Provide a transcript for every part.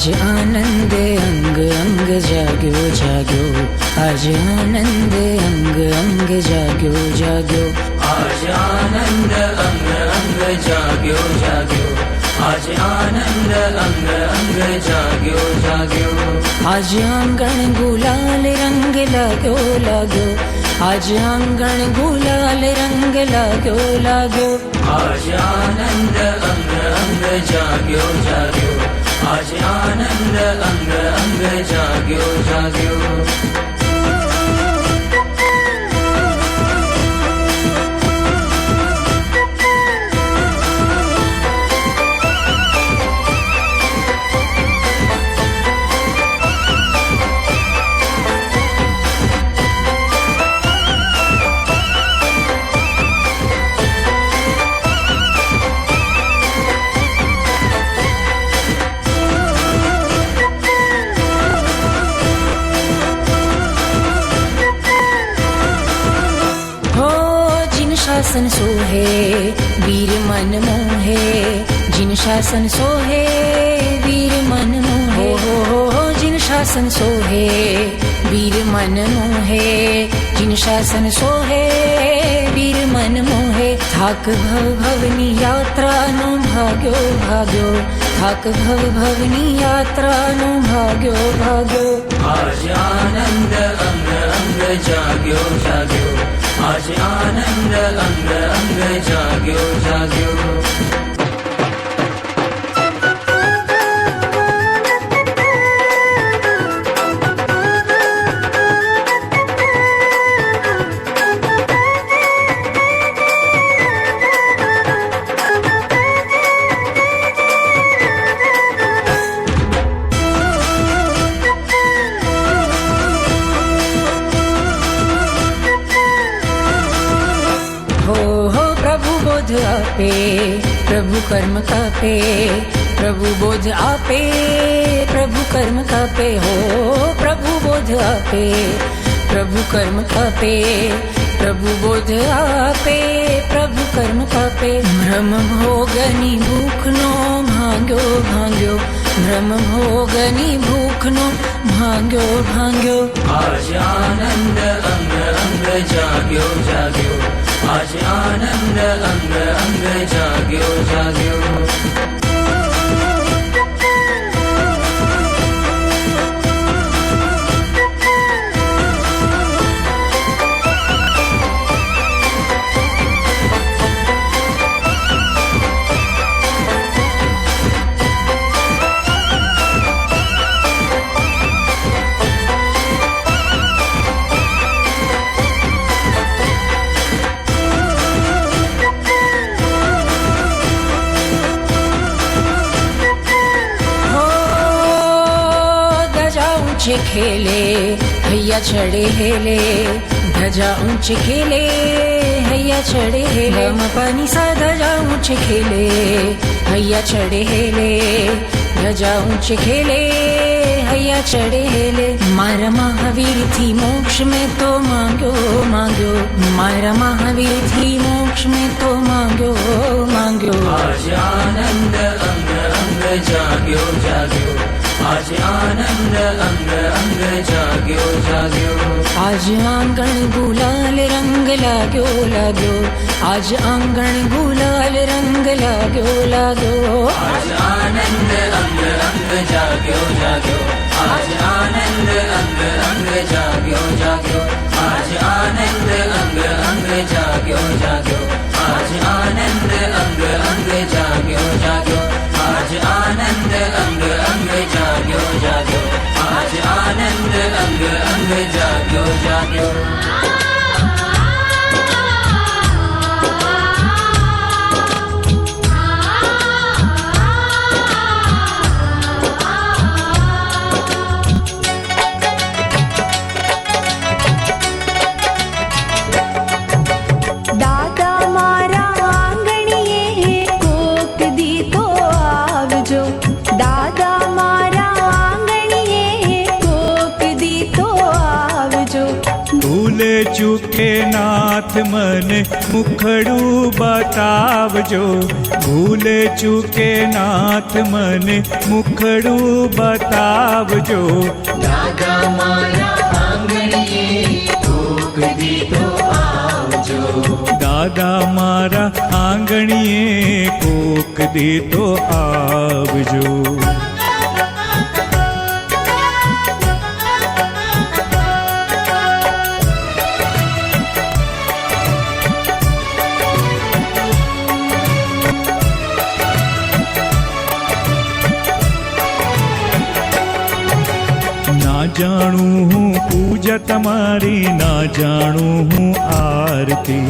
आज आनंद अंग अंग जाग्यो जाग्यो, आज आनंद अंग अंग जाग्यो जाग्यो, आज आनंद अंग अंग जाग्यो जाग्यो, आज आनंद अंग अंग जाग्यो जाग्यो। आज आंगण गुलाल रंग लाग्यो लाग्यो, आज आंगण गुलाल रंग लाग्यो लाग्यो, आज आनंद अंग अंग जाग्यो जाग्यो, आज आनंद अंग अंग जाग्यो जाग्यो। शासन सोहे वीर मन मोहे, जिन शासन सोहे वीर मन मोहे, हो जिन शासन सोहे वीर मन मोहे, जिन शासन सोहे वीर मन मोहे। थाक भव भवनी यात्रा नो भाग्यो भाग्यो, थाक भव भवनी यात्रा नो भाग्यो भाग्यो। आज आनंद अंग अंग जाग्यो जाग्यो, आज आनंद अंग अंग जाग्यो जाग्यो। आपे प्रभु कर्म कापे, प्रभु बोध आपे प्रभु कर्म कापे, हो प्रभु बोध आपे प्रभु कर्म कापे, प्रभु बोध आपे प्रभु कर्म कापे। भ्रम भोगनी भूख नो भांग्यो भांग्यो, भ्रम भोगनी भूख नो भांग्यो भांग्यो। आज आनंद अंग अंग जाग्यो जाग्यो, आज आनंद अंग अंग जाग्यो जाग्यो। ऊंचे खेले हैया चढ़े हेले, ध्वजा ऊंचे खेले हैया चढ़े हेले, हम पानी सा ध्वजा ऊंचे खेले हैया चढ़े हेले, ध्वजा ऊंचे खेले हैया चढ़े हेले। मारा महावीर थी मोक्ष में तो मांग्यो मांग्यो, मारा महावीर थी मोक्ष में तो मांग्यो मांग्यो। आज आनंद अंग अंग जाग्यो जाग्यो, आज आनंद अंग अंग जाग्यो जाग्यो। आज आंगण गुलाल रंग लाग्यो लाग्यो, आज आंगण गुलाल रंग लाग्यो लाग्यो, आज आनंद अंग अंग जाग्यो जाग्यो, आज आनंद अंग अंग जाग्यो जाग्यो, आज आनंद अंग अंग जाग्यो जाग्यो, आज आनंद अंग अंग जाग्यो जाग्यो, आज आनंद अंग अंग जाग्यो जाग्यो, आज आनंद अंग अंग जाग्यो जाग्यो। दादा ચૂકે નાથ મને મુખડું બતાવજો, ભૂલ ચૂકે નાથ મને મુખડું બતાવજો. દાદા મારા આંગણીએ કોક દી તો આવજો, દાદા મારા આંગણીએ કોક દી તો આવજો. ના જાણું હું પૂજા તમારી, ના જાણું હું આરતી,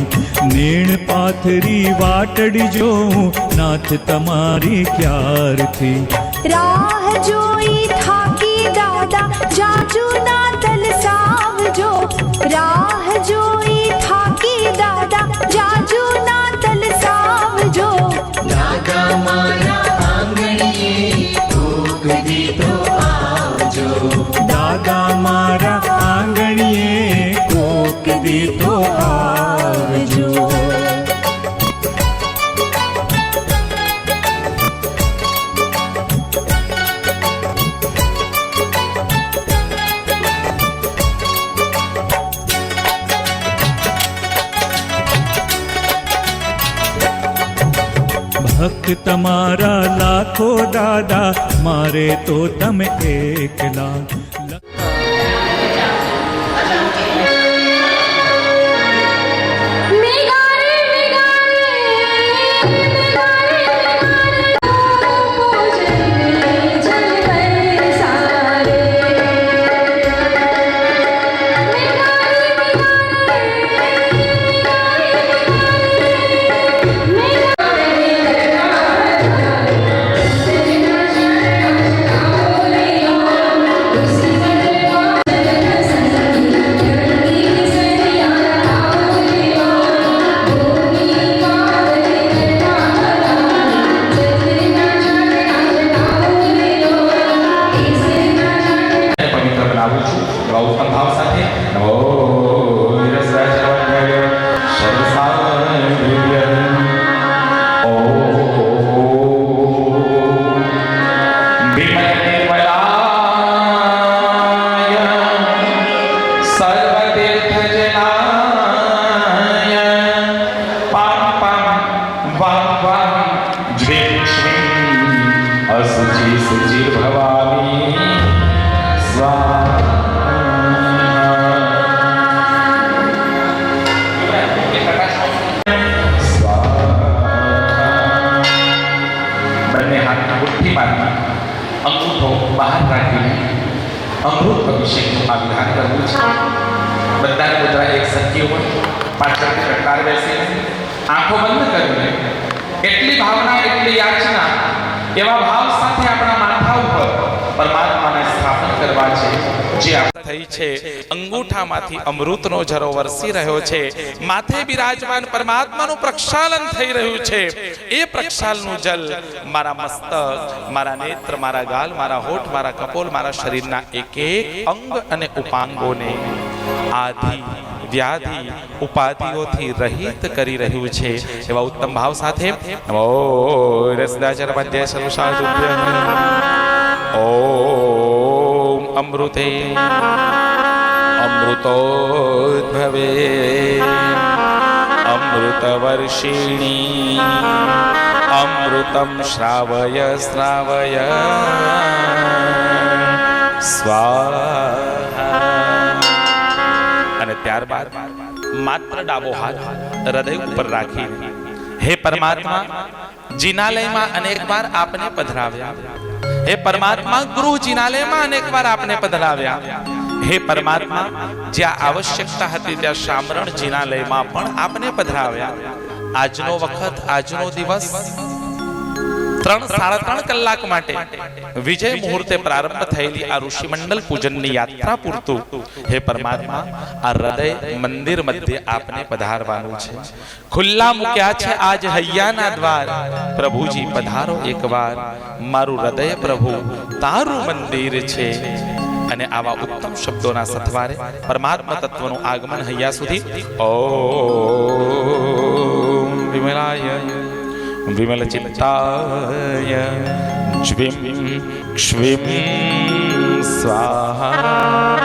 નેણ પાથરી વાટડી જોઉં નાથ તમારી ક્યારથી. રાહ જોઈ થાકી દાદા જાજુ ના તલસાવજો, રાહ જોઈ થાકી દાદા જાજુ ના તલસાવજો. દાદા મારા આંગણીએ કોક દી તો આવજો, દાદા મારા આંગણીએ કોક દી તો આવજો. ભક્ત તમારા લાખો દાદા, મારે તો તમે એકલા. અંગૂઠો બહાર રાખીને અમૃત અભિષેકનું આ વિધાન કરવું છે. બધાને મુદ્રા એક સરખી હોય, પાછળથી કટાર બેસીને આંખો બંધ કરીને એટલી ભાવના, એટલી યાચના, એવા ભાવ સાથે આપણા માથા ઉપર પરમાત્માને સ્થાપન કરવા છે. જે આપણે થઈ છે, અંગૂઠામાંથી અમૃતનો ઝરો વરસી રહ્યો છે, માથે બિરાજમાન પરમાત્માનું પ્રક્ષાલન થઈ રહ્યું છે. એ પ્રક્ષાલનું જલ મારા મસ્તક, મારા નેત્ર, મારા ગાલ, મારા હોઠ, મારા કપોલ, મારા શરીરના એક એક અંગ અને ઉપાંગોને આદિ વ્યાધિ ઉપાધિઓથી રહિત કરી રહ્યું છે. એવા ઉત્તમ ભાવ સાથે નમો રસદાચર મધ્ય સર્વસાધુભ્ય ઓમ અમૃતે અમૃતોદ્ભવે અમૃતવર્ષિણી અમૃતમ શ્રાવય શ્રાવય સ્વાહા. અને ત્યારબાદ માત્ર ડાબો હાથ હૃદય ઉપર રાખી, હે પરમાત્મા, જિનાલયમાં અનેક વાર આપને પધરાવ્યા. હે પરમાત્મા, ગૃહ જિનાલયમાં અનેક વાર આપને પધરાવ્યા. હે પરમાત્મા, જ્યાં આવશ્યકતા હતી ત્યાં શામરણ જિનાલયમાં પણ આપને પધરાવ્યા. આજનો વખત, આજનો દિવસ 3-3.5 કલાક માટે વિજય મુહૂર્તે પ્રારંભ થયેલી આ ઋષિમંડલ પૂજનની યાત્રા પૂરતું હે પરમાત્મા, આ હૃદય મંદિર મધ્ય આપને પધારવાનું છે. ખુલ્લા મૂક્યા છે આજ હૈયાના દ્વાર. પ્રભુજી પધારો એકવાર, મારું હૃદય પ્રભુ તારું મંદિર છે. અને આવા ઉત્તમ શબ્દોના સથવારે પરમાત્મા તત્વનું આગમન હૈયા સુધી ઓમ વિમલાય વિમલ ચિત્તાય જ્વિમ ક્ષ્વિમ સ્વાહા.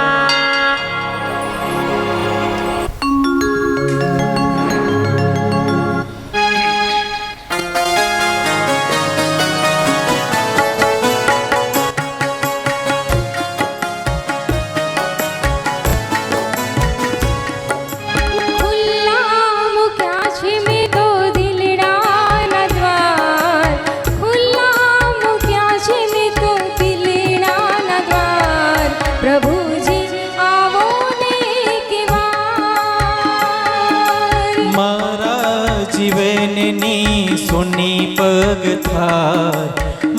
સુની પગ થાર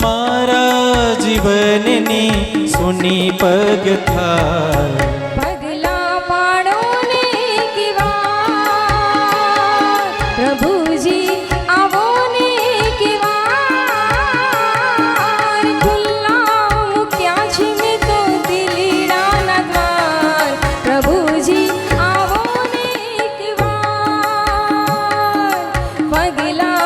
મારા જીવનની સુની પગ થાર પગલા પાડો ને કેવા પ્રભુજી આવો ને કેવા ખુલ્લા મૂક્યા છે મેં તો દિલડાના દ્વાર પ્રભુજી આવો ને કેવા પગલા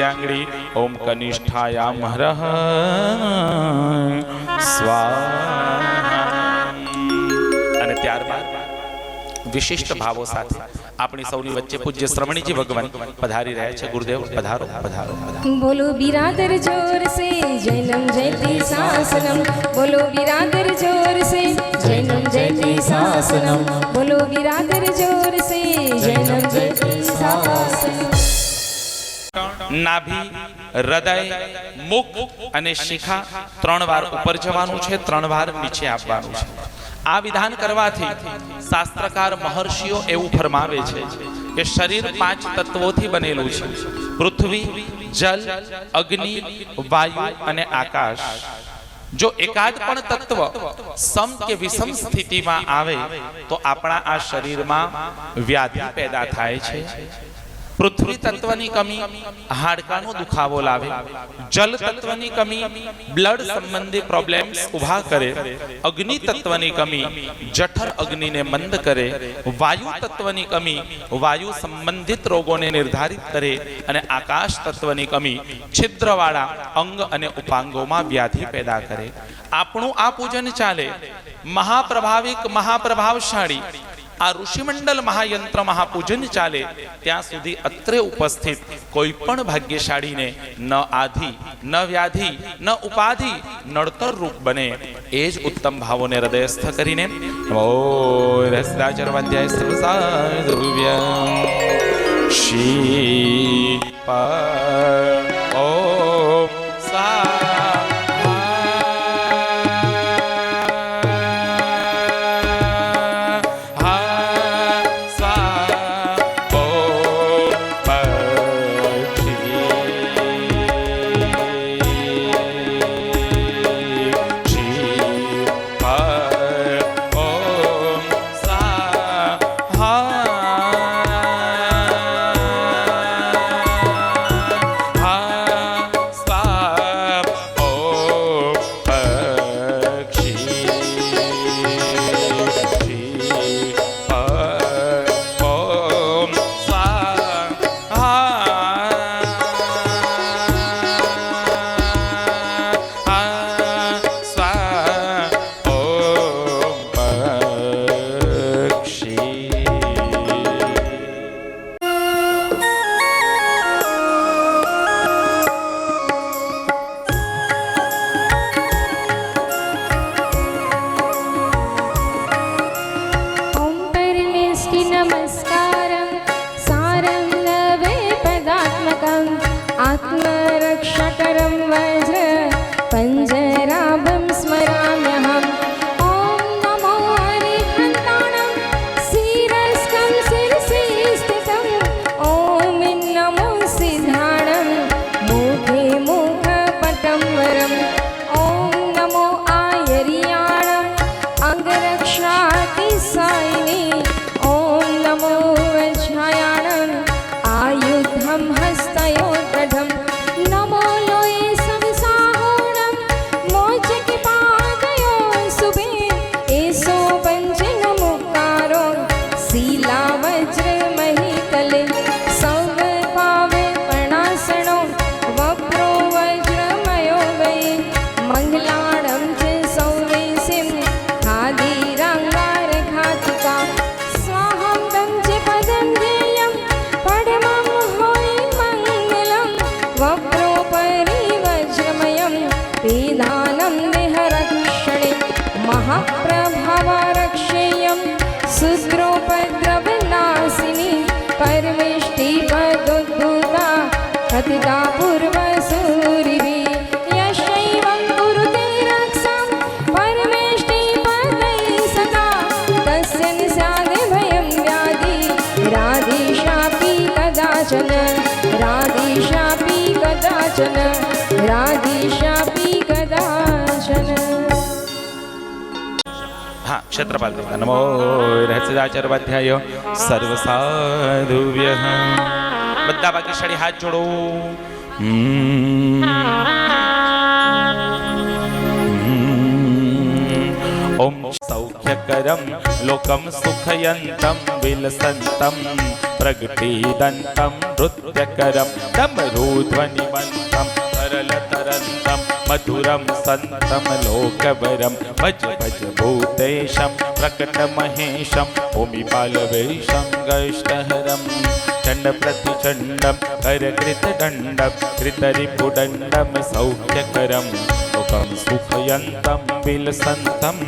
આંગળી ઓમ કનિષ્ઠાયામ હરઃ સ્વાહા. અને ત્યારબાદ વિશિષ્ટ ભાવો સાથે આપણી સૌની વચ્ચે પૂજ્ય શ્રમણીજી ભગવાન પધારી રહ્યા છે. ગુરુદેવ પધારો પધારો. બોલો બિરાદર જોર સે જૈનમ જયતી શાસનમ બોલો બિરાદર જોર સે જૈનમ જયતી શાસનમ બોલો બિરાદર જોર સે જૈનમ જયતી શાસનમ. નાભી, હૃદય, મુખ અને શિખા 3 વાર ઉપર જવાનું છે, 3 વાર નીચે આવવાનું છે. આ વિધાન કરવાથી શાસ્ત્રકાર મહર્ષિઓ એવું ફરમાવે છે કે શરીર 5 તત્વોથી બનેલું છે: પૃથ્વી, જલ, અગ્નિ, વાયુ અને આકાશ. જો એકાદ પણ તત્વ સમ કે વિષમ સ્થિતિમાં આવે તો આપણા આ શરીરમાં વ્યાધિ પેદા થાય છે. પૃથ્વી તત્વની કમી હાડકાનો દુખાવો લાવે, જલ તત્વની કમી બ્લડ સંબંધી પ્રોબ્લેમ્સ ઊભા કરે, અગ્નિ તત્વની કમી જઠર અગ્નિને મંદ કરે, વાયુ તત્વની કમી વાયુ સંબંધિત રોગોને નિર્ધારિત કરે અને આકાશ તત્વની કમી છિદ્રવાળા અંગ અને ઉપાંગોમાં વ્યાધિ પેદા કરે. આપણું આ પૂજન ચાલે મહાપ્રભાવિક મહાપ્રભાવશાળી આ ઋષિમંડલ મહાયંત્ર મહાપૂજન ચાલે ત્યાં સુધી અત્રે ઉપસ્થિત કોઈ પણ ભાગ્યશાળીને ન આધિ ન વ્યાધિ ન ઉપાધિ નડતર રૂપ બને એ જ ઉત્તમ ભાવોને હૃદયસ્થ કરીને आत्मरक्षकरं वज्र पञ्जराभं स्मराम्यहम् ॐ नमो हरिहन्ताणं शिरस्कं शिरसि स्थितम् ॐ नमो सिद्धाणं मुखे मुखपटं वरम् ॐ नमो आयर्याणम् अङ्गरक्षातिसायिने ॐ नमो वज्रायाणम् आयुधं हस्तयोर्दढम् कदाचन राधेशापि कदाचन राधेशापि कदाचन। हाँ, क्षेत्रपाल देवता नमो रहस्याचार्याध्याय सर्वसाधुभ्य। बद्दा भाग्यशाળી हाथ जोड़ो। ओम सौख्यकरं लोकं सुखयन्तं विलसन्तं प्रगटीदन्तं नृत्यकरं डमरूध्वनिवन्तं तरलतरन्तं मधुरं सन्तं लोकवरं भज भज भूतेशं प्रकटमहेशं भूमिपालवेशं गैष्टहरं चण्डप्रतिचण्डं करकृतदण्डं कृतरिपुदण्डं सौख्यकरं लोकं सुखयन्तं विलसन्तं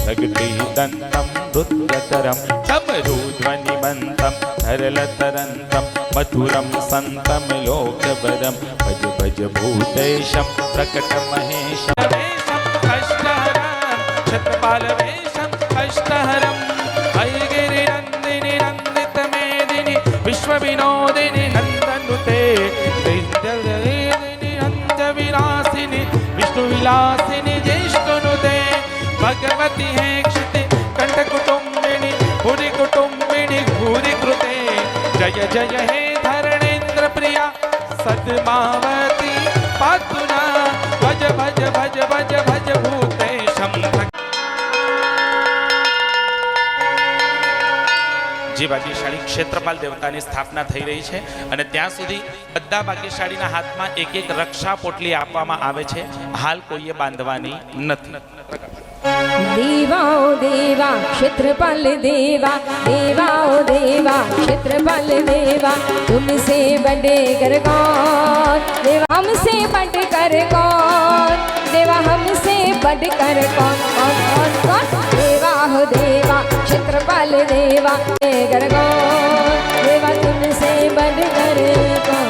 प्रगटीदन्तं नृत्यकरं डमरूध्वनिवन्तं तरलतरन्तं मधुरं सन्तं लोकवरं भज भज भूतेशं प्रकटमहेशं छत्रपालवेशं कष्टहरं ऐगिरिनन्दिनि नन्दितमेदिनि विश्वविनोदिनि नन्दनुते विद्यादेविनि नन्दविलासिनि विष्णुविलासिनि ज्येष्ठनुते भगवति हेक्षिते कण्ठकुटुम्बिनि भूरिकुटुम्बिनि भूरिकृते जय जय हे धरणेन्द्र प्रिया सद्मावती पातु नः भज भज भज भज भज भूतेशं। જે ભાગ્યશાળી ક્ષેત્રપાલ દેવતાની સ્થાપના થઈ રહી છે અને ત્યાં સુધી બધા ભાગ્યશાળીના હાથમાં એક એક રક્ષા પોટલી આપવામાં આવે છે. હાલ કોઈએ બાંધવાની નથી. देवा ओ देवा क्षेत्रपाल देवा देवा ओ देवा क्षेत्रपाल देवा तुमसे बड़े कर कौन देवा हमसे बढ़ कर कौन देवा हमसे बढ़ कर कौन कौन कौन कौन देवा हो देवा क्षेत्रपाल देवा कर कौन देवा तुमसे बढ़ कर कौन।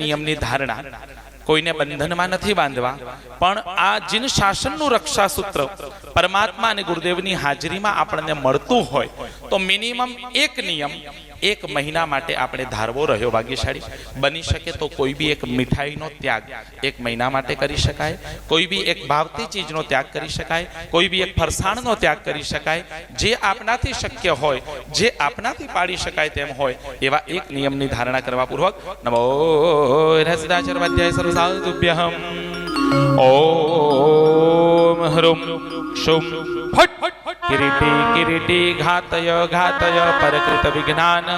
નિયમની ધારણા કોઈને બંધનમાં નથી બાંધવા, પણ આ જીન શાસનનું રક્ષા સૂત્ર પરમાત્મા અને ગુરુદેવની હાજરીમાં આપણને મળતું હોય તો મિનિમમ એક નિયમ એક મહિના માટે આપણે ધારવો રહ્યો. ભાગ્યશાળી બની શકે તો કોઈ બી એક મીઠાઈનો ત્યાગ એક મહિના માટે કરી શકાય, કોઈ બી એક ભાવતી ચીજનો ત્યાગ કરી શકાય, કોઈ બી એક ફરસાણનો ત્યાગ કરી શકાય. જે આપનાથી શક્ય હોય, જે આપનાથી પાડી શકાય તેમ હોય એવા એક નિયમની ધારણા કરવા પૂર્વક નમો રહસ્યાચાર્યાધ્યાય સર્વસાધુભ્યઃ ઓમ હ્રૂમ શુમ ફટ કિરીટી કિરીટી ઘાતય ઘાતય પરકૃત વિજ્ઞાન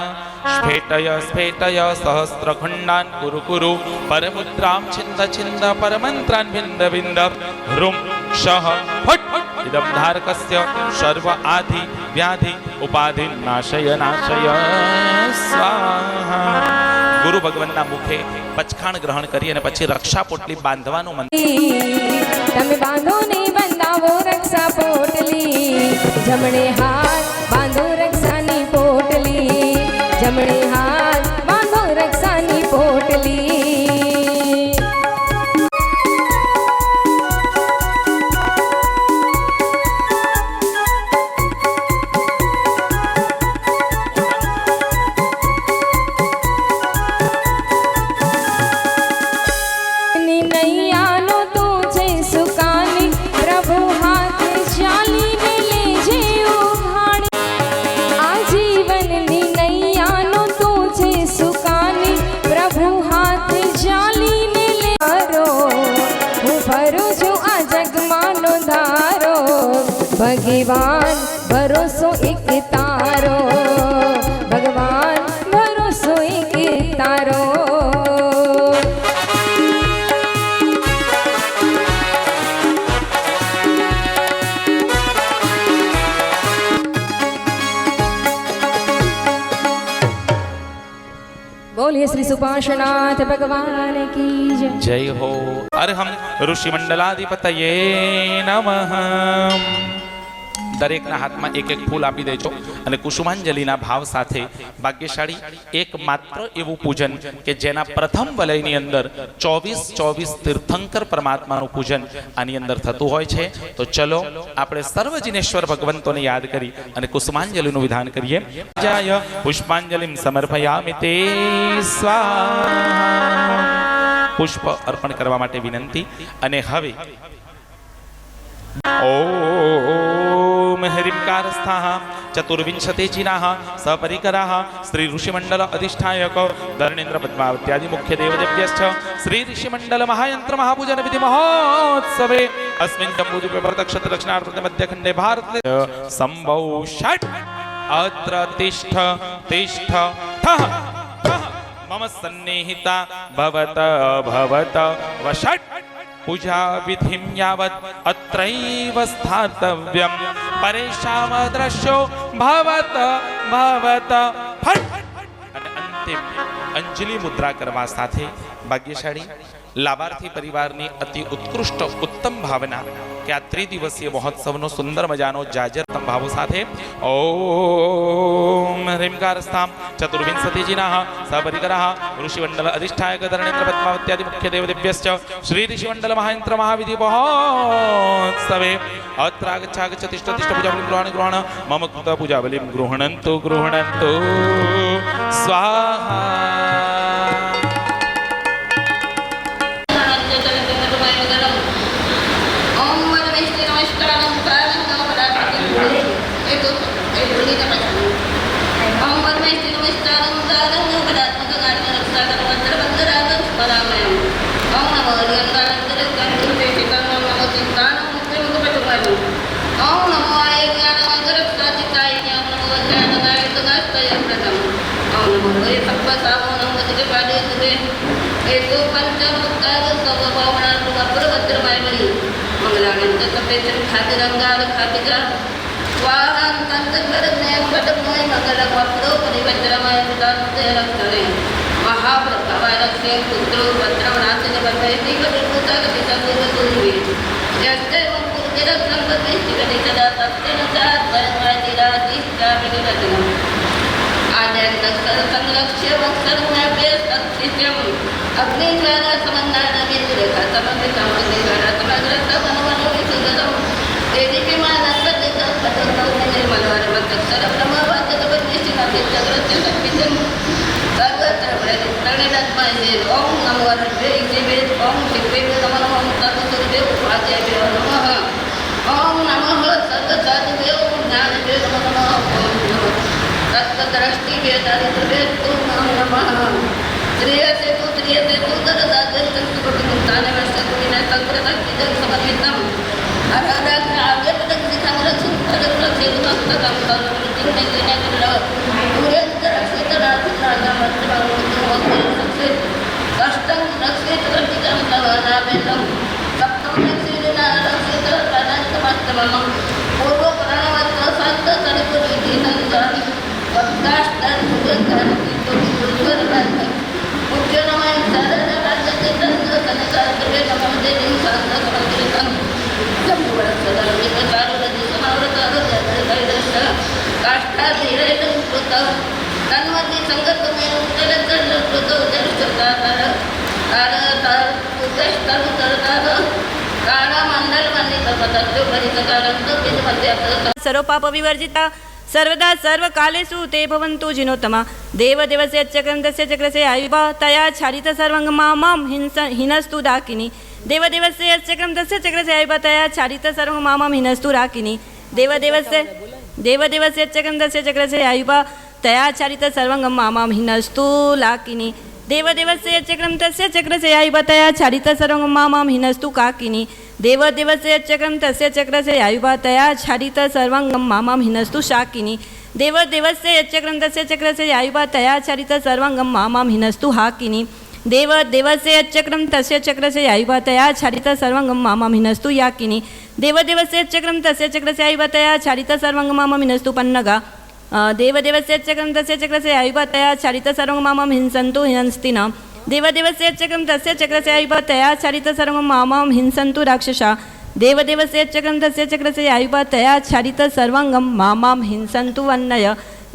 સ્ફેટય સ્ફેટય સહસ્રખંડાન કુરુ કુરુ પરમુદ્રામ છિન્દ છિન્દ પરમંત્રાન બિંદ બિંદ હ્રૂમ શઃ ફટ ઇદમ ધારકસ્ય સર્વ આધિ વ્યાધિ ઉપાધિ નાશય નાશય સ્વાહા. ગુરુ ભગવાનના મુખે પચખાણ ગ્રહણ કરી અને પછી રક્ષા પોટલી બાંધવાનું મંત્ર. તમે બાંધો ને બંધાવો રક્ષા પોટલી જમણે હાથ બાંધો રક્ષાની પોટલી જમણે હાથ બાંધો રક્ષાની પોટલી. बोलिए श्री सुपार्श्वनाथ भगवान की जय। जय हो। અર્હમ ઋષિમંડલાધિપતયે નમઃ. દરેકના હાથમાં એક એક ફૂલ આપી દેજો અને કુસુમાંજલિના ભાવ સાથે ભાગ્યશાળી એકમાત્ર એવું પૂજન કે જેના પ્રથમ વલયની અંદર 24 તીર્થંકર પરમાત્માનું પૂજન આની અંદર થતું હોય છે. તો ચલો આપણે સર્વ જિનેશ્વર ભગવંતોને યાદ કરી અને કુસુમાંજલિનું વિધાન કરીએ. જાય પુષ્પાંજલિમ સમર્પયામિ તે સ્વાહા. પુષ્પ અર્પણ કરવા માટે વિનંતી. અને હવે ઓમ હરિમકારસ્થાઃ ચતુર્વિંશતિચિનાઃ સપરિકરાઃ શ્રી ઋષિમંડલ અધિષ્ઠાયક ધર્ણેન્દ્ર પદ્માવત્યાદિ મુખ્ય દેવદેવ્યશ્ચ શ્રી ઋષિમંડલ મહાયંત્ર મહાપૂજન વિધિ મહોત્સવે અસ્મિन् જંબૂદ્વીપે ભરતક્ષત્ર દક્ષિણાર્ધ મધ્યખંડે ભારત સંભવ ષટ્ અત્ર તિષ્ઠ તિષ્ઠ ઠઃ મમ સન્નિહિતા ભવત ભવત વષટ્ પૂજા વિધિમ યાવત અત્રૈવ સ્થાતવ્યમ પરેશામ દ્રશ્યો ભવત ભવત ફટ. અને અંતિમ અંજલિ મુદ્રા કરવા સાથે ભાગ્યશાળી લાભાર્થી પરિવારની અતિ ઉત્કૃષ્ટ ઉત્તમ ભાવના કે આ ત્રિદિવસીય મહોત્સવનો સુંદર મજાનો જાજરતમ ભાવો સાથે ઓમ હ્રીમકારસ્થામ ચતુર્વિંશતિજીનાઃ સપરિકરાઃ ઋષિમંડલ અધિષ્ઠાયક ધર્ણેન્દ્ર પદ્માવત્યાદિ મુખ્ય દેવદેવ્યશ્ચ શ્રી ઋષિમંડલ મહાયંત્ર મહાવિધિ મહોત્સવે અત્ર આગચ્છાગચ્છ તિષ્ઠ તિષ્ઠ પૂજાબલિં ગૃહાણ મમ કૃત પૂજાબલિં ગૃહણન્તુ ગૃહણન્તુ સ્વાહા. सर्वपाप विवर्जिता सर्वदा सर्वकालेषु ते भवन्तु जिनोत्तमा. देवदेवस्य चक्रन्दस्य चक्रस्य आयुवा तया छादित सर्वङ्गमा मां हिनस्तु दाकिनी. देवदेवस्य चक्रन्दस्य चक्रस्य आयुवा तया छादित सर्वङ्गमा मां हिनस्तु राकिनी. देवदेवस्य चक्रन्दस्य चक्रस्य आयुवा तया छादित सर्वङ्गमा मां हिनस्तु लाकिनी. देवदेवस्य चक्रं तस्य चक्रस्य आयुवा तया छादित सर्वङ्गमा मां हिनस्तु काकिनी. देवदेवस्य चक्रं तस्य चक्रस्य आयुवा तया छादित सर्वङ्गं मामां हिनस्तु शाकिनी. देवदेवस्य चक्रं तस्य चक्रस्य आयुवा तया छादित सर्वङ्गं मामां हिनस्तु हाकिनी. देवदेवस्य चक्रं तस्य चक्रस्य आयुवा तया छादित सर्वङ्गं मामां हिनस्तु याकिनी. देवदेवस्य चक्रं तस्य चक्रस्य आयुवा तया छादित सर्वङ्गं मामां हिनस्तु पन्नगा. देवदेवस्य चक्रं तस्य चक्रस्य आयुपतया चालित सर्वं मामं हिंसन्तु हिंसति न देवदेवस्य चक्रं तस्य चक्रस्य आयुपतया चालित सर्वं मामं हिंसन्तु राक्षसा देवदेवस्य चक्रं तस्य चक्रस्य आयुपतया चालित सर्वंगं मामां हिंसन्तु वन्नय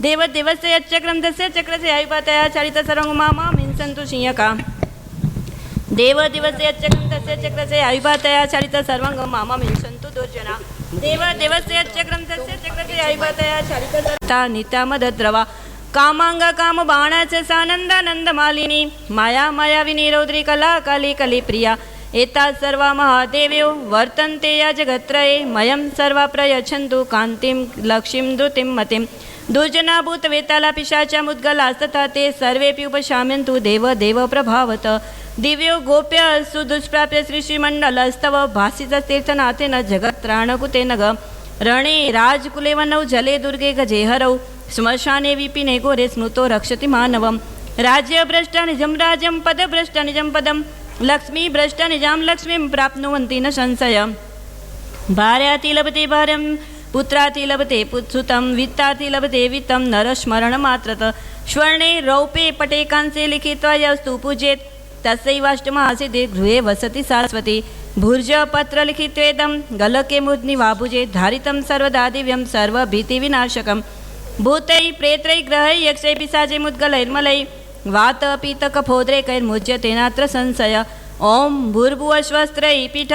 देवदेवस्य चक्रं तस्य चक्रस्य आयुपतया चालित सर्वं मामां हिंसन्तु सिंहका देवदेवस्य चक्रं तस्य चक्रस्य आयुपतया चालित सर्वंगं मामां हिंसन्तु दुर्जना देवदेवस्य चक्रं तस्य चक्रस्य आयुपतया चालित सर्वता नित्यामदद्रवा कामांग काम बाणाच सानंदानंदमालिनी माया मायाविनी रौद्री कला काली कली प्रिया एता सर्वा महादेव्यो वर्तन्ते या जगत्त्रये मयं सर्वा प्रयच्छन्तु कान्तिं लक्ष्मीं धृतिं मतिं दुर्जना भूतवेताला पिशाचा मुद्गलास्तथा ते सर्वेऽपि उपशाम्यन्तु देव देव प्रभावत दिव्यो गोप्य सुदुष्प्राप्य श्रीमण्डलस्तव भासिततीर्थनाथेन जगत्त्राणकुतेन ग रणे राजकुले वनौ जले दुर्गे गजे हरौ श्मशाने विपिने घोरे स्मृतो रक्षति मानवं राज्यभ्रष्टा निजं राज्यं पदभ्रष्टा निजं पदं लक्ष्मीभ्रष्टा निजां लक्ष्मीं प्राप्नुवन्ति न संशय भार्याति लभते भार्यं पुत्राति लभते पुत्सुतं वित्ताति लभते वित्तं नरस्मरणमात्रत स्वर्णे रौपे पटे कांसे लिखित्वा यस्तु पूजेत् तस्यैवाष्टमासिद्धि गृहे वसति शाश्वती भुर्ज पत्र लिखित्वेदं गलके मुद्निवाभुजे धारितं सर्वदा दिव्यं सर्वभीतिविनाशकं भूतैः प्रेतैः ग्रहैः यक्षैः पिशाचैः मुद्गलैर्मलैः वातपीतकफोद्रेकैर्मुज्यते नात्र संशय ॐ भूर्भुवस्वस्त्रैः पीठ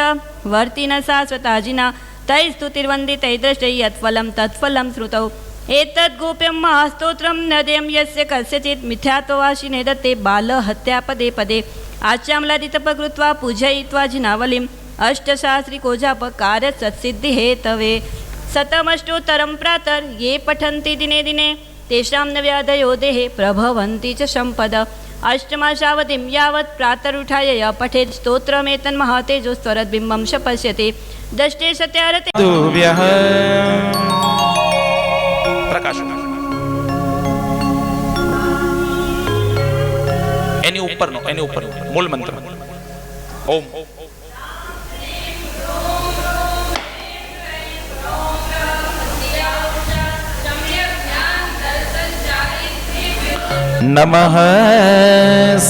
वर्तिन शाश्वताजिना तैः स्तुतिर्वन्दितैः दृष्टैः यत्फलं तत्फलं श्रुतौ एतद् गोप्यं महास्तोत्रं नदेयं यस्य कस्यचित् मिथ्यात्ववासिने दत्ते बालहत्या पदे पदे आच्याम्लादितपकृत्वा पूजयित्वा जिनावलिम् अष्टशास्त्रिकोजापकार्य सत्सिद्धिहेतवे शतमष्टोत्तरं प्रातर् ये पठन्ति दिने दिने तेषां न व्याधयो देहे प्रभवन्ति च सम्पद अष्टमाशावधिं यावत् प्रातरुठाय य पठेत् स्तोत्रमेतन्महातेजो स्वरद्बिम्बं च पश्यति दष्टे सत्यारते तुभ्यः પ્રકાશ એની ઉપરનો મૂળ મંત્ર ઓમ नमः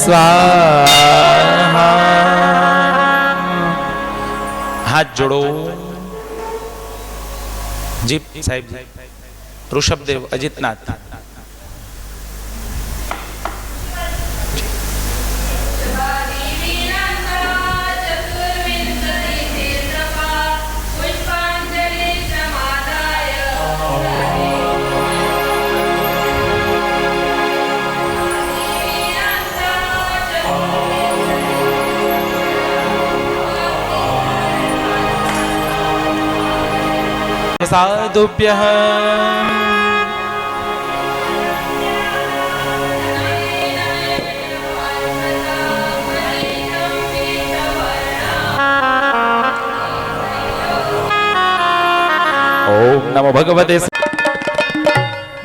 स्वाहा હાથ જોડો જીપ સાહેબ ઋષભદેવ અજિતનાથ साधुभ्यः ઓમ નમો ભગવતે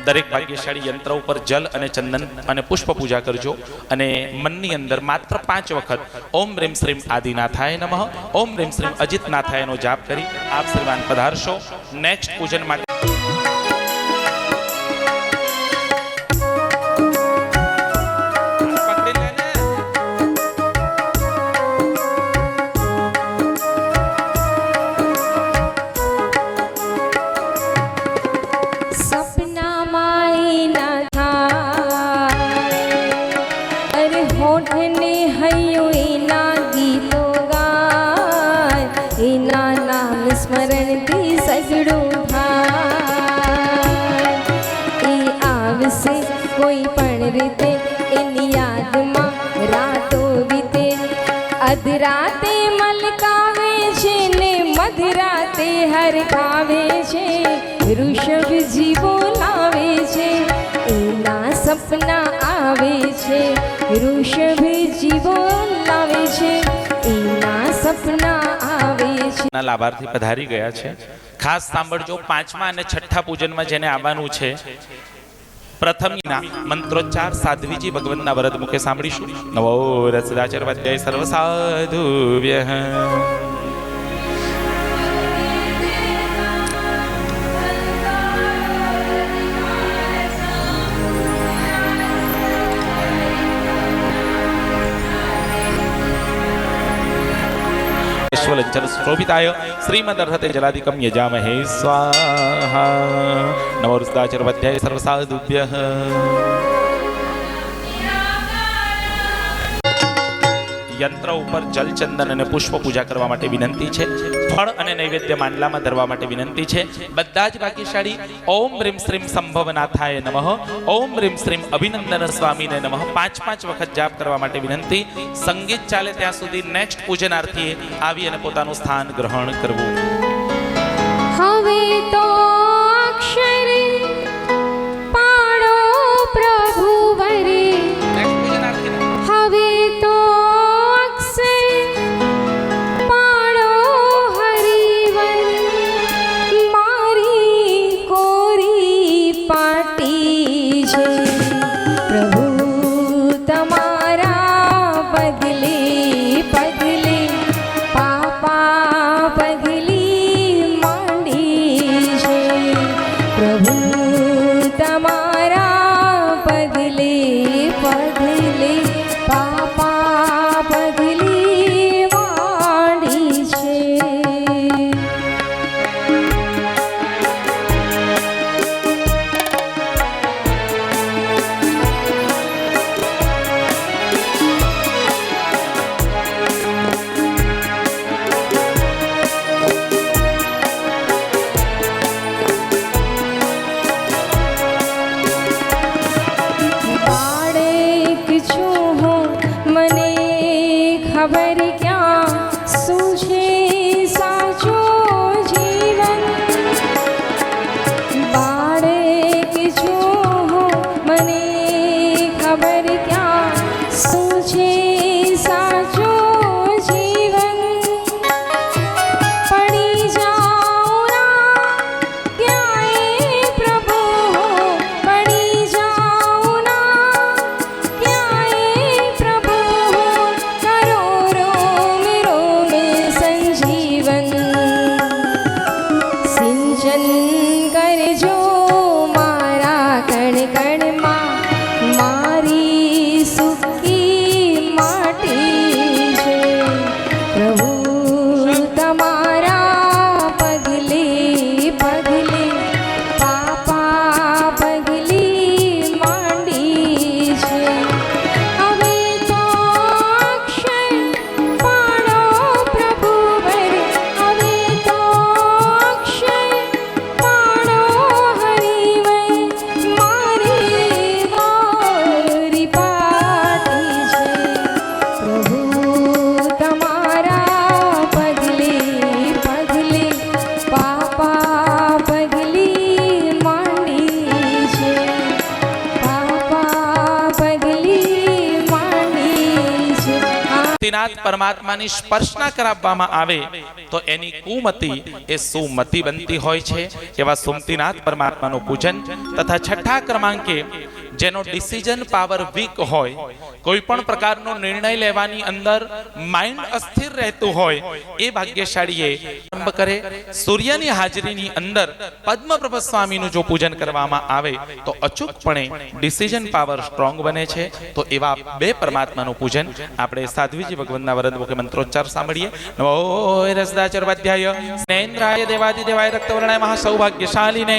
દરેક ભાગ્યશાળી યંત્ર ઉપર જલ અને ચંદન અને પુષ્પ પૂજા કરજો અને મનની અંદર માત્ર 5 વખત ઓમ રીમ શ્રીમ આદિનાથાય નમઃ ઓમ રીમ શ્રીમ અજિતનાથાયનો જાપ કરી આપ શ્રીમાન પધારશો નેક્સ્ટ પૂજન માટે અધરાતે મલકાવે છે ને મધરાતે હરખાવે છે ઋષભજી બોલાવે છે એના સપના આવે છે ઋષભજી બોલાવે છે એના સપના આવે છે ના લાભાર્થી પધારી ગયા છે ખાસ સાંભળજો પાંચમા અને છઠ્ઠા પૂજનમાં જેને આવવાનું છે પ્રથમના મંત્રોચ્ચાર સાધ્વીજી ભગવંતના વરદ મુખે સાંભળીશું નવો રસદાચર્વાધ્યાય સર્વ સાધુભ્યઃ श्वलंचन शोभिताय श्रीमदर्हते जलादिकं यजामहे स्वाहा। नमोरुद्राचर्वध्याय सर्वसाधुभ्यः। यंत्र ઉપર જલ ચંદન અને પુષ્પ પૂજા કરવા માટે વિનંતી છે। ફળ અને નૈવેદ્ય માંડલામાં ધરવા માટે વિનંતી છે। બધા જ ભાગ્યશાળી ઓમ રીમ શ્રીમ સંભવનાથાય નમઃ, ઓમ રીમ શ્રીમ અભિનંદન સ્વામીને નમઃ 5-5 વખત જાપ કરવા માટે વિનંતી। સંગીત ચાલે ત્યાં સુધી નેક્સ્ટ પૂજનાર્થીએ આવી અને પોતાનું સ્થાન ગ્રહણ કરવું। હવે તો અક્ષરે પાડો પ્રભુ વરે, હવે તો પરમાત્માની સ્પર્શના કરાવવામાં આવે તો એની કુમતિ એ સુમતિ બનતી હોય છે। એવા સુમતિનાથ પરમાત્માનું પૂજન તથા છઠ્ઠા ક્રમાંકે જેનો ડિસિઝન પાવર વીક હોય, કોઈ પણ પ્રકારનો નિર્ણય લેવાની અંદર માઇન્ડ અસ્થિર રહેતું હોય, એ ભાગ્યશાળીએ આરંભ કરે। સૂર્યની હાજરીની અંદર પદ્મપ્રભ સ્વામીનું જો પૂજન કરવામાં આવે તો અચૂકપણે ડિસિઝન પાવર સ્ટ્રોંગ બને છે। તો એવા બે પરમાત્માનું પૂજન આપણે સાધ્વીજી ભગવાનના વરદ મુખે મંત્રોચ્ચાર સાંભળીએ। નમો રસદાચર્વાધ્યાય સ્નેન્દ્રાય દેવાદિદેવાય રક્તવર્ણાય મહાસૌભાગ્યશાલિને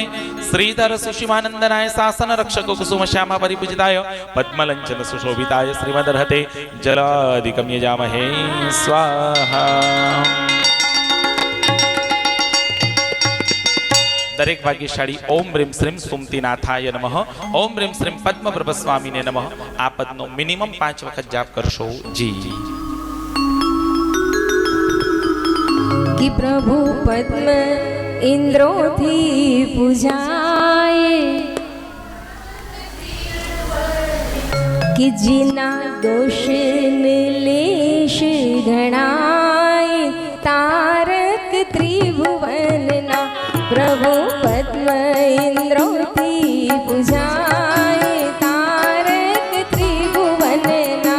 શ્રીધર સુષિમાનંદનાય શાસન રક્ષક કુસુમ શ્યામા પરિપૂજિતાય પદ્મલંચન સુશોભિતાય શ્રીમદર્હતે જલાધિકમ યજામહે સ્વાહા। દરેક ભાગ્યશાળી ઓમ રીમ શ્રીમ સુમતિનાથાય નમઃ, ઓમ રીમ શ્રીમ પદ્મપ્રભ સ્વામીને નમઃ આ પદનો મિનિમમ 5 વખત જાપ કરશો જી। कि प्रभु पद्म इंद्रोथी पूजाए, कि जिना दोष लेश गणाय, तारक त्रिभुवनना प्रभु पद्म इंद्रोथी पूजाए, तारक त्रिभुवनना।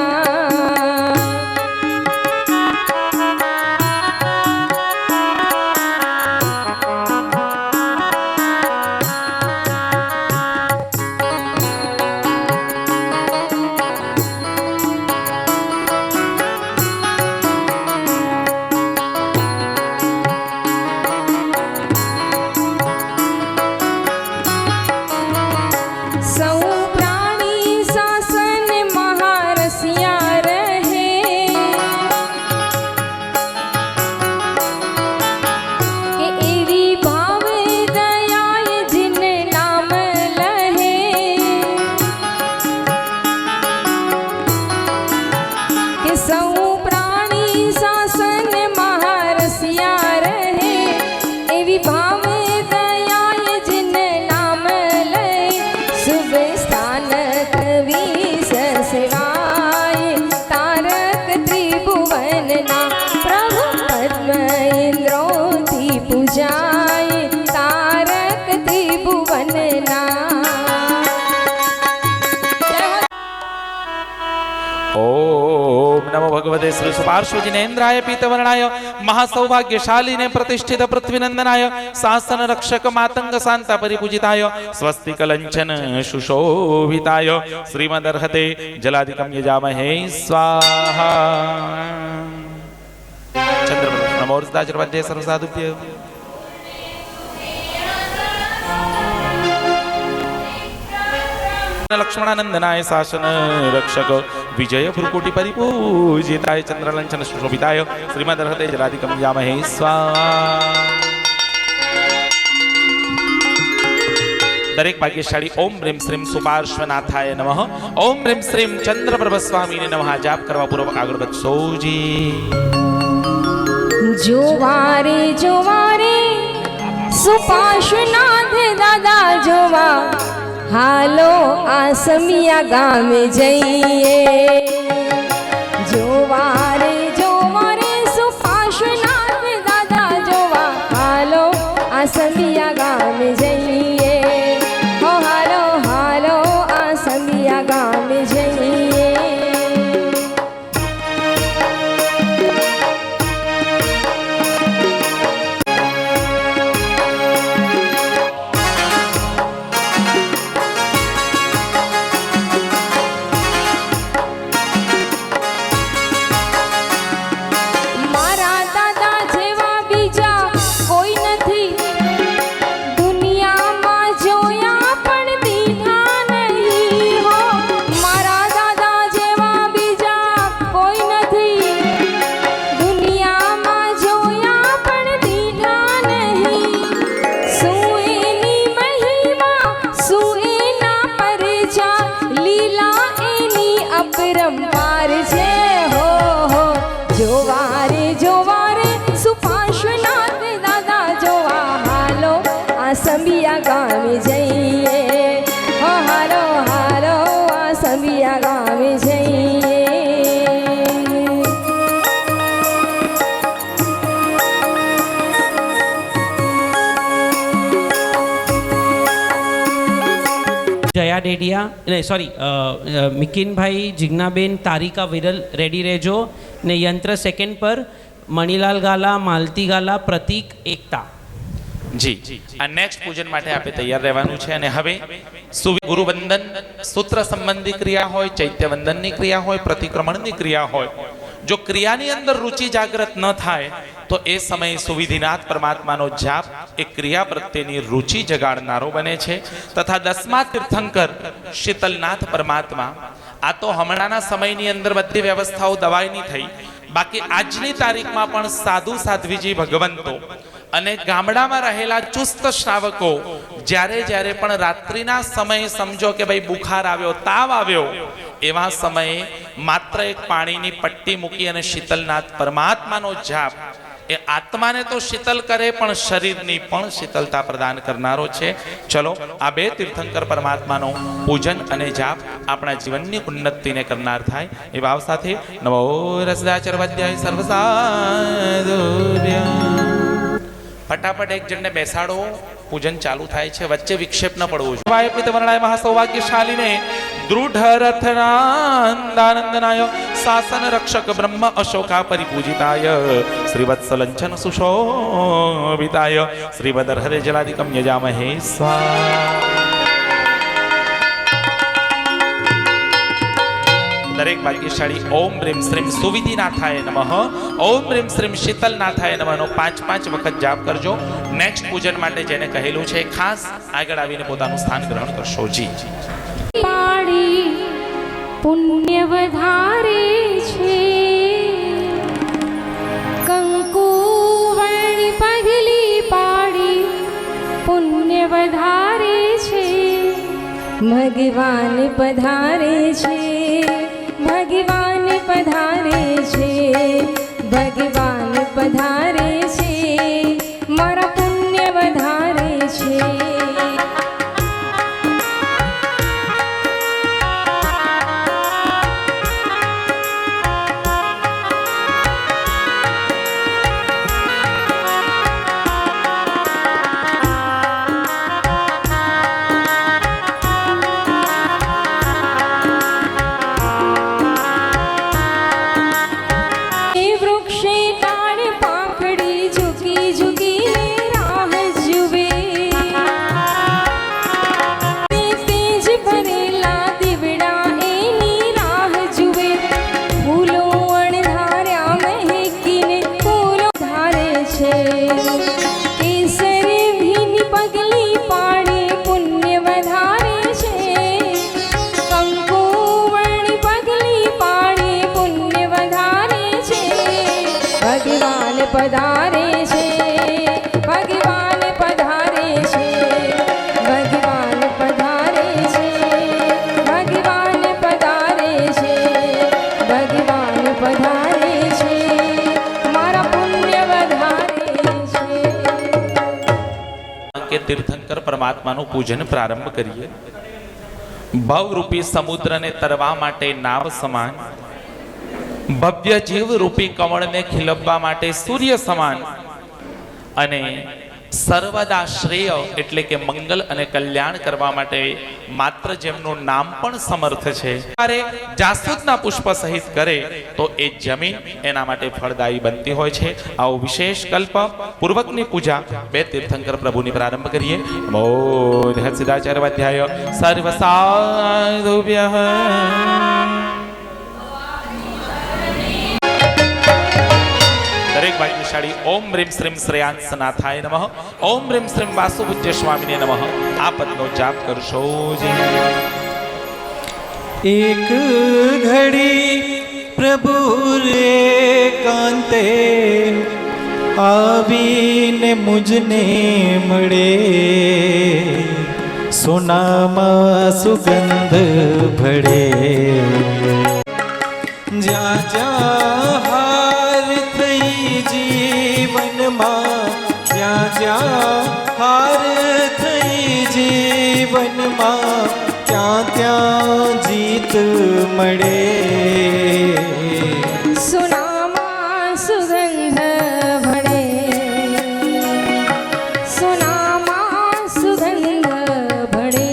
ओम नमो भगवते श्री सुपार्श्वजिनेन्द्राय पीतवर्णाय महासौभाग्यशालिने प्रतिष्ठित पृथ्वीनंदनाय शासन रक्षक मातंग शांता परिपूजिताय स्वस्ति कलंचन सुशोभिताय श्रीमदर्हते जलाधिकं यजामहे स्वाहा चंद्रप्रभ नमोर्दाचर्वद्ये सर्वसाधुभ्य लक्ष्मणानंदनाय शासन रक्षक विजय भ्रुकुटी परिपूजिताय चंद्रलंचन सुशोभिताय श्रीमदर्हते जलाधिकं यामहे स्वाहा दरेक भाग्यशाળી ओम ह्रीं श्रीं सुपार्श्वनाथाय नमः ओम ह्रीं श्रीं चंद्रप्रभ स्वामीने नमः जाप કરવા પૂર્વક આગળ વધશોજી જોવારે સુપાર્શ્વનાથ દાદા જોવા હાલો આસમિયા ગામે જઈએ જોવારે સુપાર્શ્વનાથ દાદા જોવા હાલો આસમિયા ગામે જઈએ હો હાલો હાલો આસમિયા ગામે જઈએ આસમિયા ગામે જઈએ હો હાલો હાલો આસમિયા ગામે જઈએ જયા ડેડિયા નહીં સોરી મિકિનભાઈ જિજ્ઞાબેન તારિકા વિરલ રેડી રહેજો ને યંત્ર સેકન્ડ પર મણિલાલ ગાલા માલતી ગાલા પ્રતીક એકતા જી આ નેક્સ્ટ પૂજન માટે આપણે તૈયાર રહેવાનું છે અને હવે ગુરુ વંદન સૂત્ર સંબંધી ક્રિયા હોય ચૈત્ય વંદનની ક્રિયા હોય પ્રતિક્રમણની ક્રિયા હોય જો ક્રિયાની અંદર રુચિ જાગૃત ન થાય તો એ સમયે સુવિધિનાથ પરમાત્માનો જાપ એ ક્રિયા પ્રત્યેની રુચિ જગાડનારો બને છે તથા દસમા તીર્થંકર શીતલનાથ પરમાત્મા આ તો હમણાંના સમયની અંદર બધી વ્યવસ્થાઓ દવાઈની થઈ બાકી આજની તારીખમાં પણ સાધુ સાધ્વીજી ભગવંતો અને ગામડામાં રહેલા ચુસ્ત શ્રાવકો જ્યારે પણ રાત્રિના સમયે સમજો કે ભાઈ બુખાર આવ્યો તાવ આવ્યો એવા સમયે માત્ર એક પાણીની પટ્ટી મૂકી અને શીતલનાથ પરમાત્માનો જાપ એ આત્માને તો શીતલ કરે પણ શરીરની પણ શીતલતા પ્રદાન કરનારો છે ચલો આ બે તીર્થંકર પરમાત્માનો પૂજન અને જાપ આપણા જીવનની ઉન્નતિને કરનાર થાય એ ભાવ સાથે નમો રસદાચર્વદ્યાય સર્વસાધુભ્ય ફટાફટ એક જણને બેસાડો પૂજન ચાલુ થાય છે વચ્ચે વિક્ષેપ ન પડવો જોઈએ વાય પિતવર્ણાય મહાસૌભાગ્યશાલીને દૃઢ રથનાંદાનંદનાય શાસન રક્ષક બ્રહ્મ અશોકા પરિપૂજિતાય શ્રીવત્સલંચન સુશોભિતાય શ્રીવદર્હરે જલાધિકં યજામહે સ્વાહા દરેક ભાગ્યશાળી ઓમ ह्रीं श्रीं સુવિધિનાથાય નમઃ ઓમ ह्रीं श्रीं શીતલનાથાય નમઃનો 5 વખત જાપ કરજો નેક્સ્ટ પૂજન માટે જેને કહેલું છે ખાસ આગળ આવીને પોતાનું સ્થાન ગ્રહણ કરશો જી પાડી પુણ્ય વધારે છે કંકુ વણી પગલી પાડી પુણ્ય વધારે છે ભગવાન પધારે છે ભગવાન પધારે છે ભગવાન પધારે છે મારા પુણ્ય વધારે છે કેસરી ભીની પગલી પાડે પુણ્ય વધારે છે કંકુ વણી પગલી પાડે પુણ્ય વધારે છે ભગવાન પધારે છે ભગવાન પધારે છે ભગવાન પધારે છે ભગવાન પધારે છે ભગવાન પધારે છે મારા પુણ્ય વધારે છે કે તીર્થંકર પરમાત્માનું પૂજન પ્રારંભ કરીએ. ભવરૂપી સમુદ્રને તરવા માટે નાવ સમાન, ભવ્ય જીવ રૂપી કમળને ખીલવવા માટે સૂર્ય સમાન, અને સર્વદા શ્રેય એટલે કે મંગલ અને કલ્યાણ કરવા માટે માત્ર જેમનું નામ પણ સમર્થ છે, ત્યારે જાસૂદના પુષ્પ સહિત કરે તો એ જમીન એના માટે ફળદાયી બનતી હોય છે. આવો વિશેષ કલ્પ પૂર્વકની પૂજા બે તીર્થંકર પ્રભુની પ્રારંભ કરીએ. નમો સિદ્ધાચાર્ય સર્વ સાધુભ્યઃ. દરેક ભાગ્યશાળી ઓમ રીમ શ્રીમ શ્રેયાંસનાથાય નમઃ, ઓમ રીમ શ્રીમ વાસુપૂજ્ય સ્વામીને નમઃ આ પદનો જાપ કરશો જી. એક ઘડી પ્રભુ રે કાંતે આવીને મુજને મળે, સોનામાં સુગંધ ભળે. જ્યાં જ્યાં હાર થઈ જીવનમાં, જ્યાં જ્યાં હાર થઈ જીવનમાં, ત્યાં ત્યાં જીત મળે. સોનામાં સુગંધ ભળે, સોનામાં સુગંધ ભળે,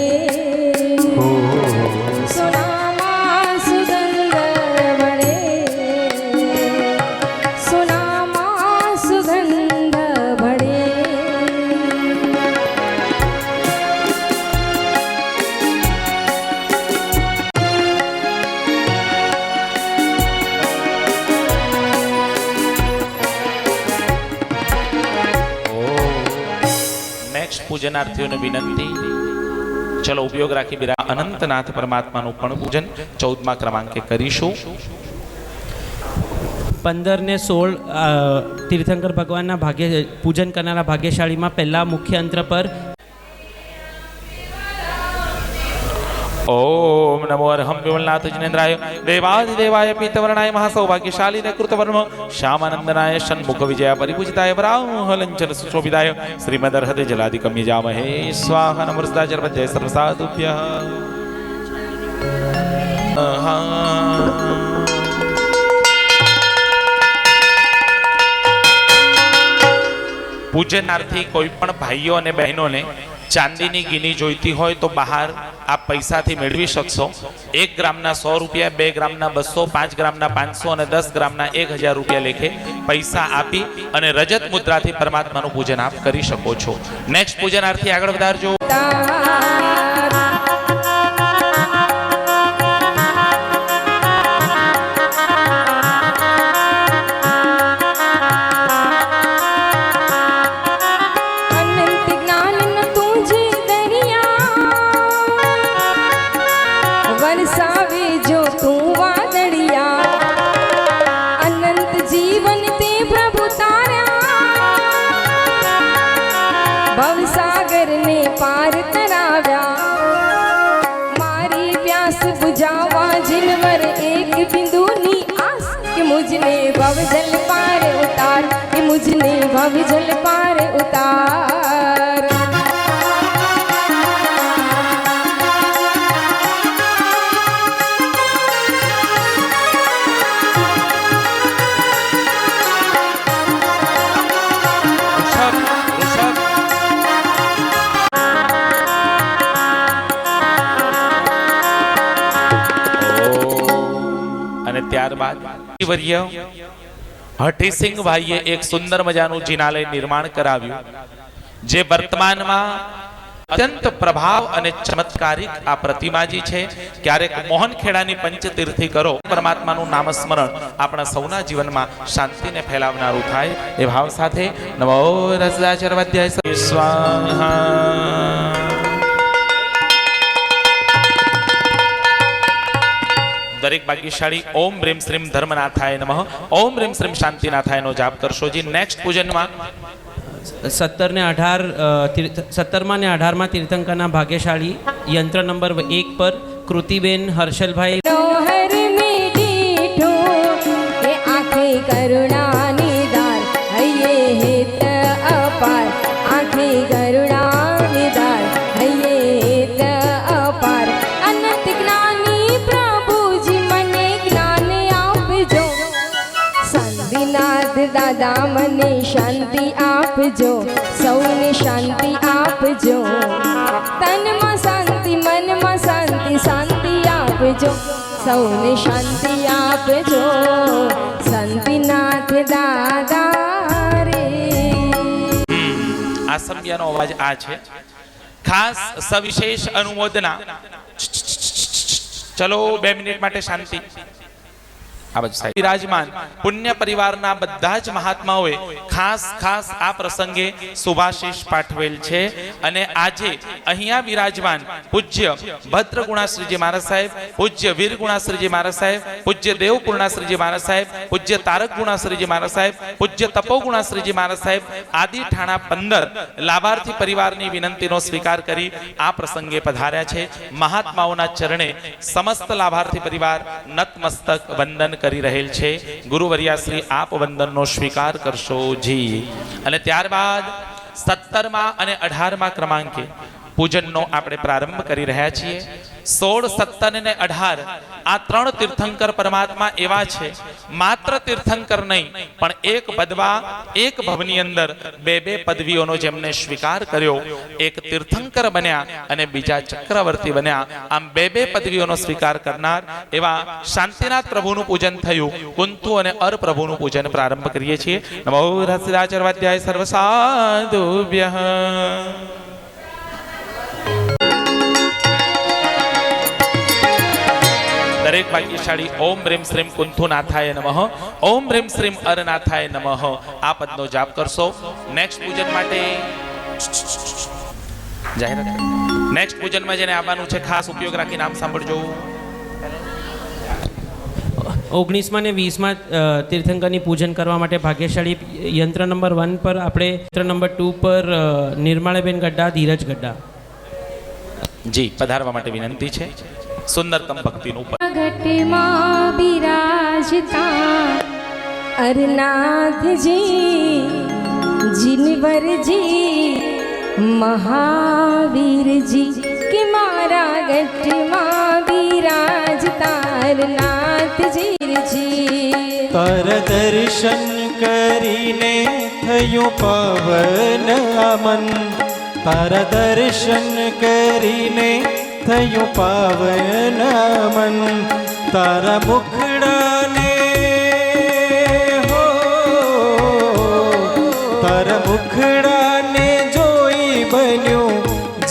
સોનામાં સુગંધ ભળે, સોનામાં સુગંધ ભળે. નેક્સ્ટ પૂજનાર્થીઓને વિનંતી, ચલો ઉપયોગ રાખી બિરા અનંતનાથ પરમાત્માનું પણ પૂજન 14મા ક્રમાંકે કરીશું. 15 ને 16 તીર્થંકર ભગવાનના ભાગ્ય પૂજન કરનારા ભાગ્યશાળીમાં પહેલા મુખ્ય અંત્ર પર ઓમ નમો અર્હમ વિમલનાથ જિનેન્દ્રાય દેવાધિદેવાય પીતવર્ણાય મહાસૌભાગ્યશાલી ને કૃતવર્મ શ્યામાનંદનાય ષણમુખ વિજય પરિપૂજિતાય વરાહલંચન સુશોભિતાય શ્રીમદર્હતે જલાધિકમ્ય જામહે સ્વાહા નમસ્તાચર્વજય સર્વસાધુભ્યઃ. પૂજનાર્થી કોઈ પણ ભાઈઓ અને બહેનોને ચાંદીની ગીની જોઈતી હોય તો બહાર આપ પૈસાથી મેળવી શકશો. 1 ગ્રામના 100 રૂપિયા, 2 ગ્રામના 200, 5 ગ્રામના 500 અને 10 ગ્રામના 1000 રૂપિયા લેખે પૈસા આપી અને રજત મુદ્રાથી પરમાત્માનું પૂજન આપ કરી શકો છો. નેક્સ્ટ પૂજનાર્થી આગળ વધારજો. અનંત જ્ઞાનનો તુજે દરિયા, વરસાવે જો તું વાદળિયા. અનંત જીવન તે પ્રભુ તાર્યા, ભવસાગરને પાર કરાવ્યા. મારી પ્યાસ બુઝાવા જીનવર એક બિંદુની આસ, કે મુझने ભવજલ પાર ઉતાર, કે મુझने ભવજલ પાર ઉતાર. અને ત્યારબાદ વર્ય હઠીસિંહ ભાઈએ એક સુંદર મજાનું જિનાલય નિર્માણ કરાવ્યું, જે વર્તમાનમાં અત્યંત પ્રભાવ અને ચમત્કારિક આ પ્રતિમાજી છે. ક્યારેક મોહનખેડાની પંચતીર્થી કરો, પરમાત્માનું નામસ્મરણ આપણા સૌના જીવનમાં શાંતિને ફેલાવનારું થાય એ ભાવ સાથે નમો રસદાચર્વાધ્યાય સ્વાહા. દરેક ભાગ્યશાળી ઓમ રીમ શ્રીમ ધર્મનાથાય નમઃ, ઓમ રીમ શ્રીમ શાંતિનાથાયનો જાપ કરશો જી. નેક્સ્ટ પૂજનમાં 17 ને 18 17માં ને 18માં તીર્થંકરના ભાગ્યશાળી યંત્ર નંબર 1 પર કૃતિબેન હર્ષલભાઈ. હર મીઠો એ આંખે કરુણા નિદાન, હૈયે હેત અપાર, આંખે કરુણા નિદાન, હૈયે હેત અપાર. અનંત જ્ઞાની પ્રભુજી મને જ્ઞાન આપજો, શાંતિનાથ દાદા મને શાંતિ આપજો, સૌને શાંતિ આપજો. તનમાં શાંતિ, મનમાં શાંતિ, શાંતિ આપજો, સૌને શાંતિ આપજો, શાંતિનાથ દાદા રે. આ સંધ્યાનો અવાજ આ છે. ખાસ સવિશેષ અનુમોદના. ચલો 2 મિનિટ માટે શાંતિ. આ બાજુ સાહેબ વિરાજમાન પુણ્ય પરિવારના બધા જ મહાત્માઓએ ખાસ ખાસ આ પ્રસંગે શુભાશીષ પાઠવેલ છે. અને આજે અહીંયા વિરાજમાન પૂજ્ય ભદ્રગુણાશ્રીજી મહારાજ સાહેબ, પૂજ્ય વીરગુણાશ્રીજી મહારાજ સાહેબ, પૂજ્ય દેવગુણાશ્રીજી મહારાજ સાહેબ, પૂજ્ય તારક ગુણાશ્રીજી મહારાજ સાહેબ, પૂજ્ય તપોગુણાશ્રીજી મહારાજ સાહેબ આદિ ઠાણા 15 લાભાર્થી પરિવારની વિનંતીનો સ્વીકાર કરી આ પ્રસંગે પધાર્યા છે. મહાત્માઓના ચરણે સમસ્ત લાભાર્થી પરિવાર નતમસ્તક વંદન કરી રહેલ છે. ગુરુવર્યાશ્રી આપ વંદનનો સ્વીકાર કરશો જી. અને ત્યારબાદ 17માં અને 18માં ક્રમાંકે પૂજનનો આપણે પ્રારંભ કરી રહ્યા છીએ. 16, 17 અને 18 આ 3 તીર્થંકર પરમાત્મા એવા છે, માત્ર તીર્થંકર નહીં પણ એક પદવા એક ભવની અંદર 2 પદવીઓનો જેમને સ્વીકાર કર્યો, એક તીર્થંકર બન્યા અને બીજા ચક્રવર્તી બન્યા. આમ 2 પદવીઓનો સ્વીકાર કરનાર એવા શાંતિનાથ પ્રભુનું પૂજન થયું. કુંતુ અને અર પ્રભુનું પૂજન પ્રારંભ કરીએ છીએ. નમો રસદાચર્વાધ્યાય સર્વસાધુભ્યઃ. દરેક ભાગ્યશાળી ઓમ રીમ શ્રીમ કુંથુનાથાય નમઃ, ઓમ રીમ શ્રીમ અરનાથાય નમઃ આ પદનો જાપ કરશો. નેક્સ્ટ પૂજન માટે જાહેરાત. નેક્સ્ટ પૂજનમાં જેને આવવાનું છે ખાસ ઉપયોગ રાખી નામ સાંભળજો. 19માં ને 20માં તીર્થંકરની પૂજન કરવા માટે ભાગ્યશાળી યંત્ર નંબર 1 પર આપણે યંત્ર નંબર 2 પર નિર્માળાબેન ગઢડા, ધીરજ ગઢડા જી પધારવા માટે વિનંતી છે. સુંદરતમ ભક્તિનું ઘટમાં બિરાજતા અરનાથજી, જીનવરજી, મહાવીરજી કે મારા ઘટમાં બિરાજતા અરનાથજીજી. તાર દર્શન કરીને થયું પાવન મન, તારા દર્શન કરીને થયું પાવન મન, તારા મુખડાને હો, તારા મુખડાને જોઈ બન્યું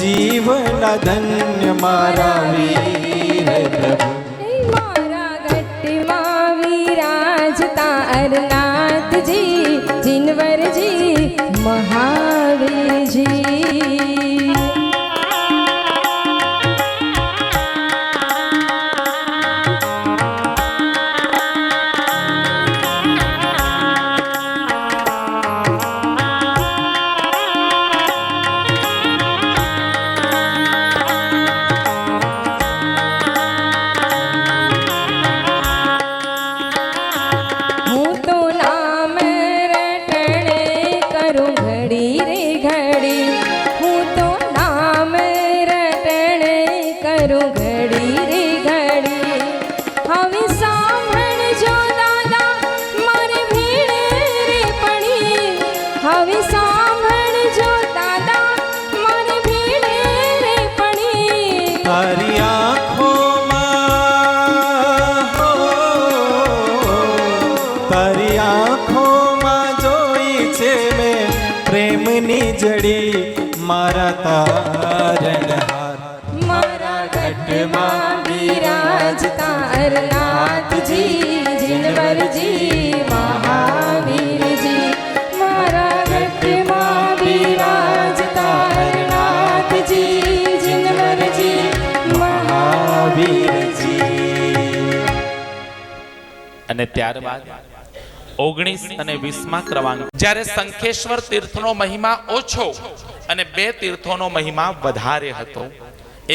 જીવન ધન્ય મારા વીર પ્રભુ. મારા ઘટમાં વિરાજતા અરનાથજી, જીનવરજી, મહાવીરજી. તારી આંખોમાં હો, તારી આંખોમાં જોઈ છે મેં પ્રેમની જડી મારા તારણહાર મારા ઘટમાં બિરાજતા અરનાથજી જીનવરજી મહાવીરજી મારા ઘટમાં બિરાજતા અરનાથજી જીનવરજી મહાવીરજી. અને ત્યારબાદ 19 અને 20મા ક્રમાંક જ્યારે શંખેશ્વર તીર્થનો મહિમા ઓછો અને 2 તીર્થોનો મહિમા વધારે હતો.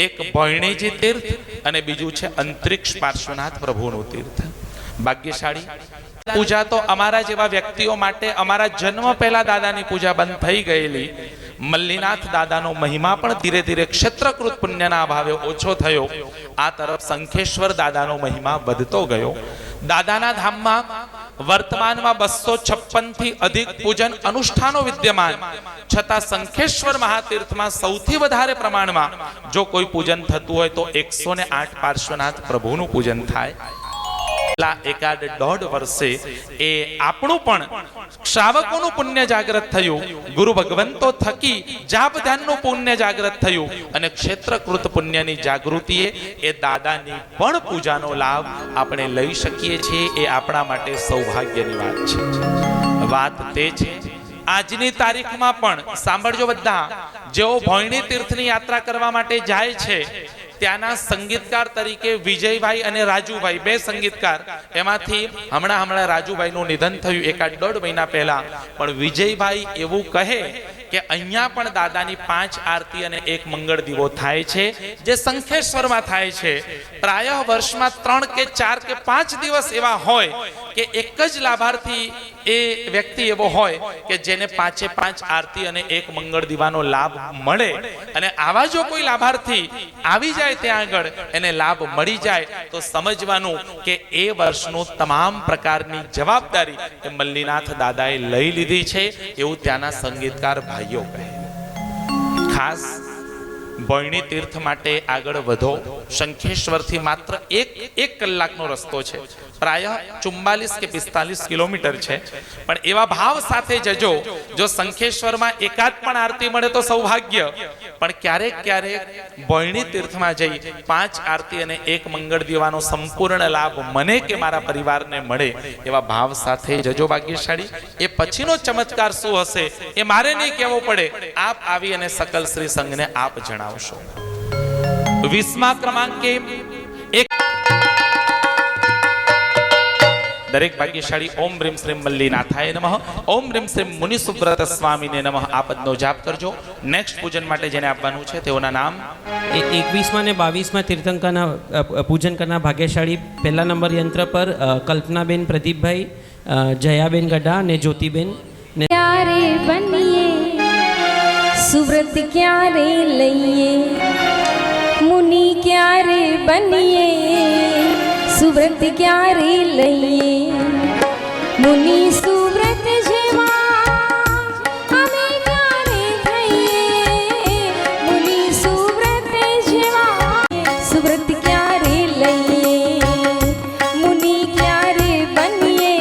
એક ભોયણીજી તીર્થ અને બીજું છે અંતરિક્ષ પાર્શ્વનાથ પ્રભુનું તીર્થ. ભાગ્યશાળી પૂજા તો અમારા જેવા વ્યક્તિઓ માટે અમારા જન્મ પહેલા દાદાની પૂજા બંધ થઈ ગયેલી. મલ્લીનાથ દાદાનો મહિમા પણ ધીરે ધીરે ક્ષેત્રકૃત પુણ્યના અભાવે ઓછો થયો. આ તરફ શંખેશ્વર દાદાનો મહિમા વધતો ગયો. દાદાના ધામમાં વર્તમાનમાં 256 થી અધિક પૂજન અનુષ્ઠાનો વિદ્યમાન છતાં શંખેશ્વર મહાતીર્થમાં સૌથી વધારે પ્રમાણમાં જો કોઈ પૂજન થતું હોય તો 108 પાર્શ્વનાથ પ્રભુનું પૂજન થાય. એકાદ 1.5 વર્ષે એ આપણું પણ શ્રાવકોનું પુણ્ય જાગૃત થયું. ગુરુ ભગવંતો થકી જાપ ધ્યાનનું પુણ્ય જાગૃત થયું અને ક્ષેત્રકૃત પુણ્યની જાગૃતિએ એ દાદાની પણ પૂજાનો લાભ આપણે લઈ શકીએ છીએ. એ આપણા માટે સૌભાગ્યની વાત છે. વાત તે છે આજની તારીખમાં પણ સાંભળજો બધા, જેઓ ભોયણી તીર્થની યાત્રા કરવા માટે જાય છે ત્યાંના સંગીતકાર તરીકે વિજયભાઈ અને રાજુભાઈ 2 સંગીતકાર, એમાંથી હમણાં રાજુભાઈનું નિધન થયું એકાદ 1.5 મહિના પહેલા. પણ વિજયભાઈ એવું કહે કે અહીંયા પણ દાદાની 5 આરતી અને 1 મંગળ દીવો થાય છે જે શંખેશ્વરમાં થાય છે. પ્રાયઃ વર્ષમાં 3 કે 4 કે 5 દિવસ એવા હોય કે એક જ લાભાર્થી એ વ્યક્તિ એવો હોય કે જેને 5 આરતી અને 1 મંગળ દીવાનો લાભ મળે. અને આવા જો કોઈ લાભાર્થી આવી જાય ત્યાં આગળ એને લાભ મળી જાય તો સમજવાનું કે એ વર્ષનું તમામ પ્રકારની જવાબદારી એ મલ્લીનાથ દાદાએ લઈ લીધી છે એવું ત્યાંના સંગીતકાર ભાઈઓ કહે. ખાસ ભોયણી તીર્થ માટે આગળ વધો. શંખેશ્વરથી માત્ર એક કલાકનો રસ્તો છે. પ્રાયઃ 44 કે 45 કિલોમીટર છે. પણ એવા ભાવ સાથે જજો. જો શંખેશ્વરમાં એકાદ પણ આરતી મળે તો સૌભાગ્ય, પણ ક્યારેક ભોયણી તીર્થમાં જઈ 5 આરતી અને 1 મંગળ દીવાનો સંપૂર્ણ લાભ મને કે મારા પરિવારને મળે એવા ભાવ સાથે જજો. ભાગ્યશાળી એ પછીનો ચમત્કાર શું હશે એ મારે નહીં કહેવો પડે. આપ આવી અને સકલ શ્રી સંઘને આપ જણાવશો. 20મા ક્રમાંકે દરેક ભાગ્યશાળી ઓમ રીમ શ્રીમ મલ્લીનાથાય નમઃ, ઓમ રીમ શ્રીમ મુનિ સુબ્રત સ્વામીને નમઃ આ પદનો જાપ કરજો. નેક્સ્ટ પૂજન માટે જેને આપવાનું છે તેઓના નામ 21મા અને 22મા તીર્થંકરના પૂજન કરનાર ભાગ્યશાળી. પહેલા નંબર યંત્ર પર કલ્પનાબેન પ્રદીપભાઈ, જયાબેન ગઢા અને જ્યોતિબેન. ક્યારે બનીએ સુવ્રત ક્યારે લઈએ, મુનિ ક્યારે બનીએ સુવ્રત ક્યારે લઈએ, મુનિ સુવ્રત જેવા અમે ક્યારે થઈએ, મુનિ સુવ્રત જેવા સુવ્રત ક્યારે લઈએ, મુનિ ક્યારે બનીએ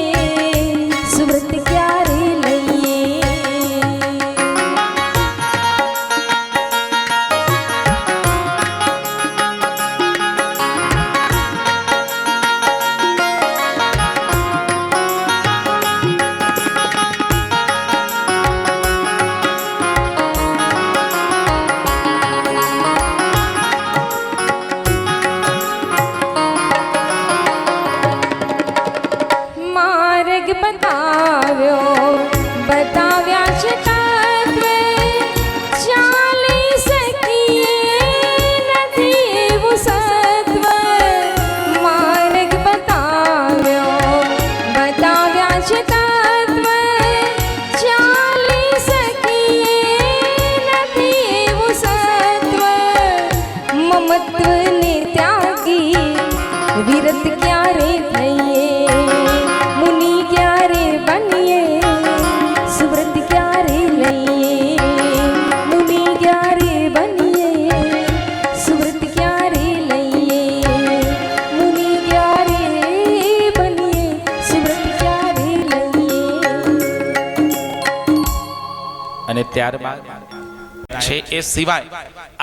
સુવ્રત ક્યારે લઈએ. બતાવ્યા છે તત્વ ચાલી શકીએ નથી એવું સત્વ. માર્ગ બતાવ્યા છે તત્વ ચાલી શકીએ નથી એવું સત્વ. મમત્વને ત્યાગી વિરત ક્યારે થઈએ, મુનિ ક્યારે બનીએ સુવ્રત ક્યારે લઈએ, મુનિ ક્યારે બનીએ સુવ્રત ક્યારે લઈએ, મુનિ ક્યારે બનીએ સુવ્રત ક્યારે લઈએ. અને ત્યારબાદ છે. એ સિવાય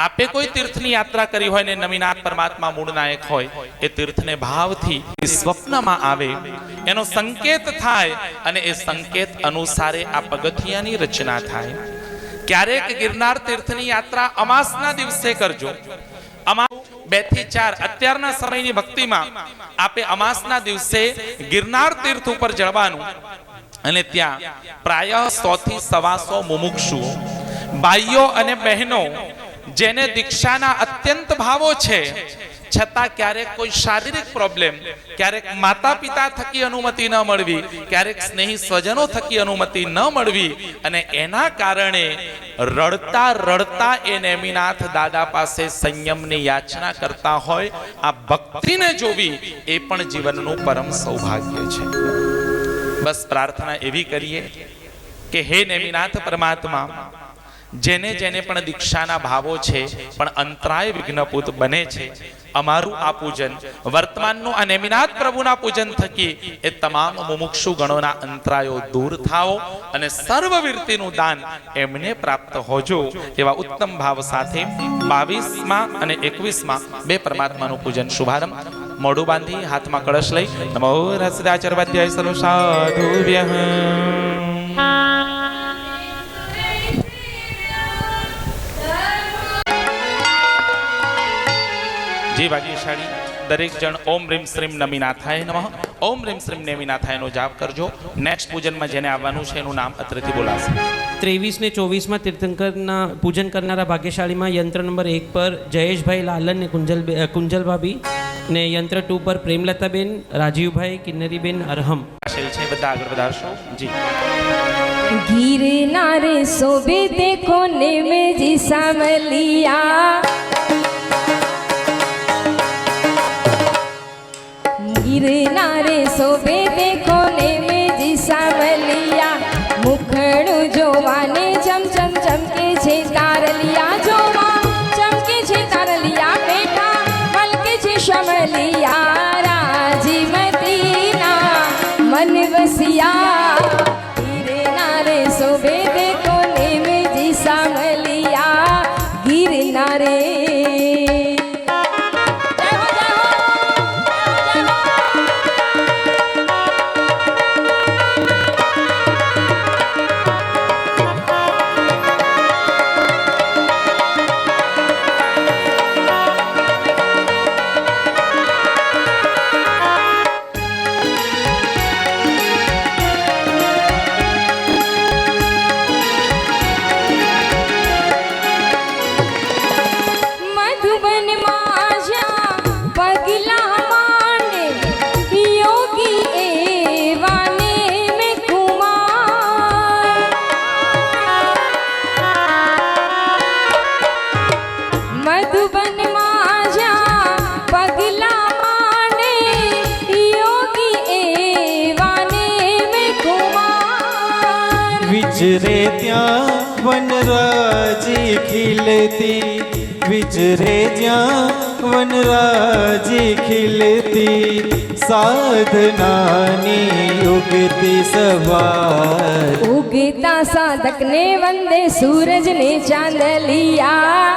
આપે કોઈ તીર્થની યાત્રા કરી હોય ને નમીનાથ પરમાત્મા મૂળ નાયક હોય, એ તીર્થને ભાવથી સ્વપ્નમાં આવે એનો સંકેત થાય અને એ સંકેત અનુસારે આ પગથિયાની રચના થાય. ક્યારેક ગિરનાર તીર્થની યાત્રા અમાસના દિવસે કરજો. 2 થી 4 અત્યારના સમયની ભક્તિમાં આપે અમાસના દિવસે ગિરનાર તીર્થ ઉપર જવાનું અને ત્યાં પ્રાય 100 થી 125 મુમુક્ષુઓ ભાઈઓ અને બહેનો જેને દીક્ષાના અત્યંત ભાવો છે, છતાં ક્યારેક કોઈ શારીરિક પ્રોબ્લેમ, ક્યારેક માતા પિતા થકી અનુમતિ ન મળવી, ક્યારેક સ્નેહી સ્વજનો થકી અનુમતિ ન મળવી અને એના કારણે રડતા રડતા એ નેમિનાથ દાદા પાસે સંયમની યાચના કરતા હોય. આ ભક્તિને જોવી એ પણ જીવનનું પરમ સૌભાગ્ય છે. બસ પ્રાર્થના એવી કરીએ કે હે નેમિનાથ પરમાત્મા, જેને જેને પણ દીક્ષાના ભાવો છે પણ અંતરાય વિઘ્નપૂત બને છે, અમારું આ પૂજન વર્તમાનનું આ નેમિનાથ પ્રભુના પૂજન થકી એ તમામ મુમુક્ષુ ગણોના અંતરાયો દૂર થાઓ અને સર્વવીરતીનું દાન એમને પ્રાપ્ત હોજો. એવા ઉત્તમ ભાવ સાથે 22માં અને 21માં બે પરમાત્માનું પૂજન શુભારંભ. મોઢું બાંધી હાથમાં કળશ લઈ નમો રસદાચર્વાધ્યાય સર્વ સાધુભ્યઃ. જે ભાગ્યશાળી દરેક જણ ઓમ રીમ શ્રીમ નમીનાથાય નમઃ, ઓમ રીમ શ્રીમ નેમિનાથાયનો જાપ કરજો. નેક્સ્ટ પૂજનમાં જેને આવવાનું છે એનું નામ અત્રેથી બોલાશે. 23 ને 24માં તીર્થંકરના પૂજન કરનારા ભાગ્યશાળીમાં યંત્ર નંબર 1 પર જયેશભાઈ લાલન ને કુંજલ ભાભી ને યંત્ર 2 પર પ્રેમલતાબેન, રાજીવભાઈ, કિન્નરીબેન અરહમ છે. બધા આગળ વધારશો જી. गिरनार सोबे देखो ने में जी सामलिया, गिरनार सोबे देखो ने में जी सामलिया, मुखड़ू जोवाने चम चम चमके छे तारलिया, जोवा चमके छे तारलिया, बेटा मलके छे शमलिया, राजीमती ना मन वसिया, सोबे देखो ने में जी सामलिया, गिरनारे. विचरे ત્યાં વનરાજી ખીલતી, વિચરે જ્યાં વનરાજી ખીલતી, સાધનાની ઉગતી સવાર, ઉગતા સાધક ને વંદે સૂરજ ને ચાંદલિયા.